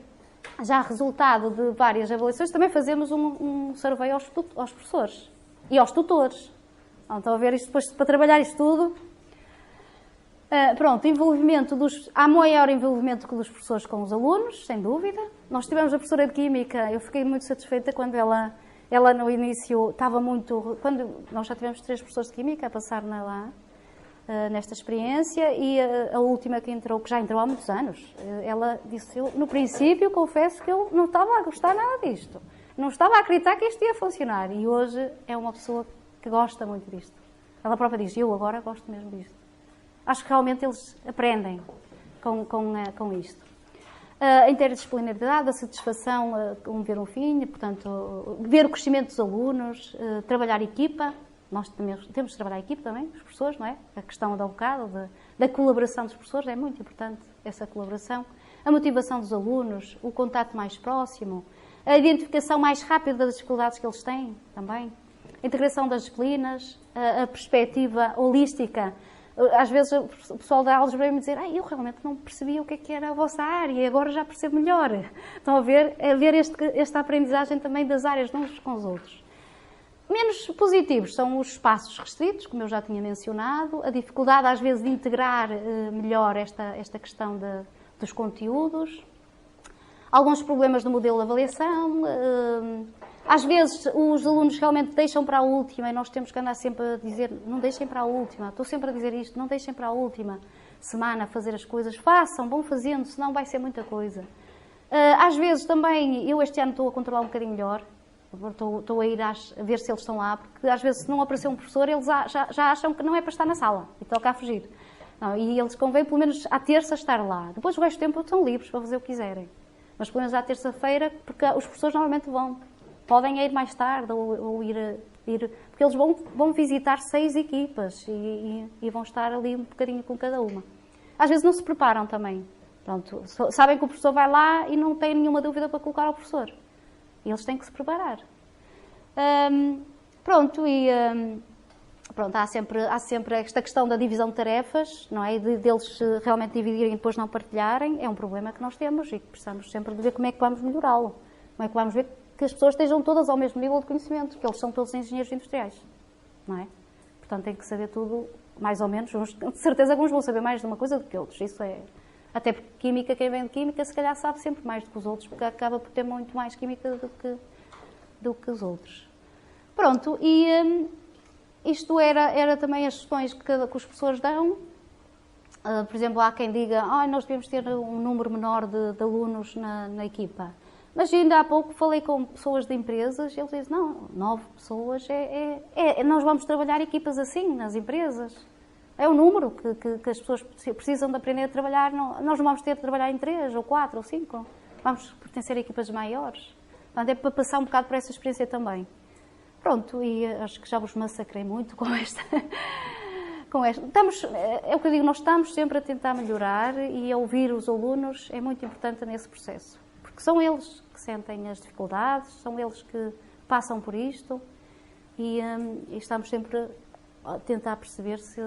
já resultado de várias avaliações, também fazemos um survey aos professores e aos tutores. Estão a ver isto depois para trabalhar isto tudo. Pronto, há maior envolvimento dos professores com os alunos, sem dúvida. Nós tivemos a professora de Química, eu fiquei muito satisfeita quando ela no início estava muito... Nós já tivemos 3 professores de Química a passar lá, nesta experiência, e a última que já entrou há muitos anos, ela disse, no princípio, confesso que eu não estava a gostar nada disto. Não estava a acreditar que isto ia funcionar. E hoje é uma pessoa que gosta muito disto. Ela própria diz, eu agora gosto mesmo disto. Acho que realmente eles aprendem com isto. A interdisciplinaridade, a satisfação, ver um fim, portanto, ver o crescimento dos alunos, trabalhar equipa. Nós temos de trabalhar equipa também, os professores, não é? A questão da bocado, da colaboração dos professores, é muito importante essa colaboração. A motivação dos alunos, o contato mais próximo, a identificação mais rápida das dificuldades que eles têm também. A integração das disciplinas, a perspectiva holística. Às vezes o pessoal da álgebra vem-me dizer eu realmente não percebia o que era a vossa área e agora já percebo melhor. Estão a ver? É ver esta aprendizagem também das áreas de uns com os outros. Menos positivos são os espaços restritos, como eu já tinha mencionado, a dificuldade às vezes de integrar melhor esta questão dos conteúdos, alguns problemas no modelo de avaliação, Às vezes os alunos realmente deixam para a última e nós temos que andar sempre a dizer, não deixem para a última, estou sempre a dizer isto, não deixem para a última semana a fazer as coisas, façam, vão fazendo, senão vai ser muita coisa. Às vezes também, eu este ano estou a controlar um bocadinho melhor, estou a ir a ver se eles estão lá, porque às vezes se não aparecer um professor, eles já acham que não é para estar na sala e toca a fugir. Não, e eles convém pelo menos à terça estar lá. Depois o resto do tempo estão livres para fazer o que quiserem. Mas pelo menos à terça-feira, porque os professores normalmente vão. Podem ir mais tarde ou ir porque eles vão visitar 6 equipas e vão estar ali um bocadinho com cada uma. Às vezes não se preparam também. Pronto, sabem que o professor vai lá e não têm nenhuma dúvida para colocar ao professor. E eles têm que se preparar. Pronto, há sempre esta questão da divisão de tarefas, não é? Deles realmente dividirem e depois não partilharem. É um problema que nós temos e que precisamos sempre de ver como é que vamos melhorá-lo. Como é que vamos ver que as pessoas estejam todas ao mesmo nível de conhecimento, que eles são todos engenheiros industriais, não é? Portanto, tem que saber tudo, mais ou menos. De certeza que uns vão saber mais de uma coisa do que outros. Isso é... Até porque química, quem vem de química, se calhar sabe sempre mais do que os outros, porque acaba por ter muito mais química do que os outros. Pronto, e isto era também as sugestões que os professores dão. Por exemplo, há quem diga, nós devemos ter um número menor de alunos na equipa. Mas ainda há pouco falei com pessoas de empresas e eles dizem, não, 9 pessoas nós vamos trabalhar equipas assim nas empresas. É o número que as pessoas precisam de aprender a trabalhar. Nós não vamos ter de trabalhar em 3 ou 4 ou 5. Vamos pertencer a equipas maiores. Portanto, é para passar um bocado por essa experiência também. Pronto, e acho que já vos massacrei muito com esta. É o que eu digo, nós estamos sempre a tentar melhorar e a ouvir os alunos é muito importante nesse processo. Porque são eles que sentem as dificuldades, são eles que passam por isto e estamos sempre a tentar perceber se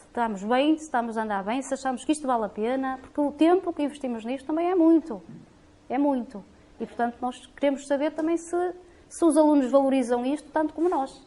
estamos bem, se estamos a andar bem, se achamos que isto vale a pena, porque o tempo que investimos nisto também é muito. É muito. E, portanto, nós queremos saber também se os alunos valorizam isto tanto como nós.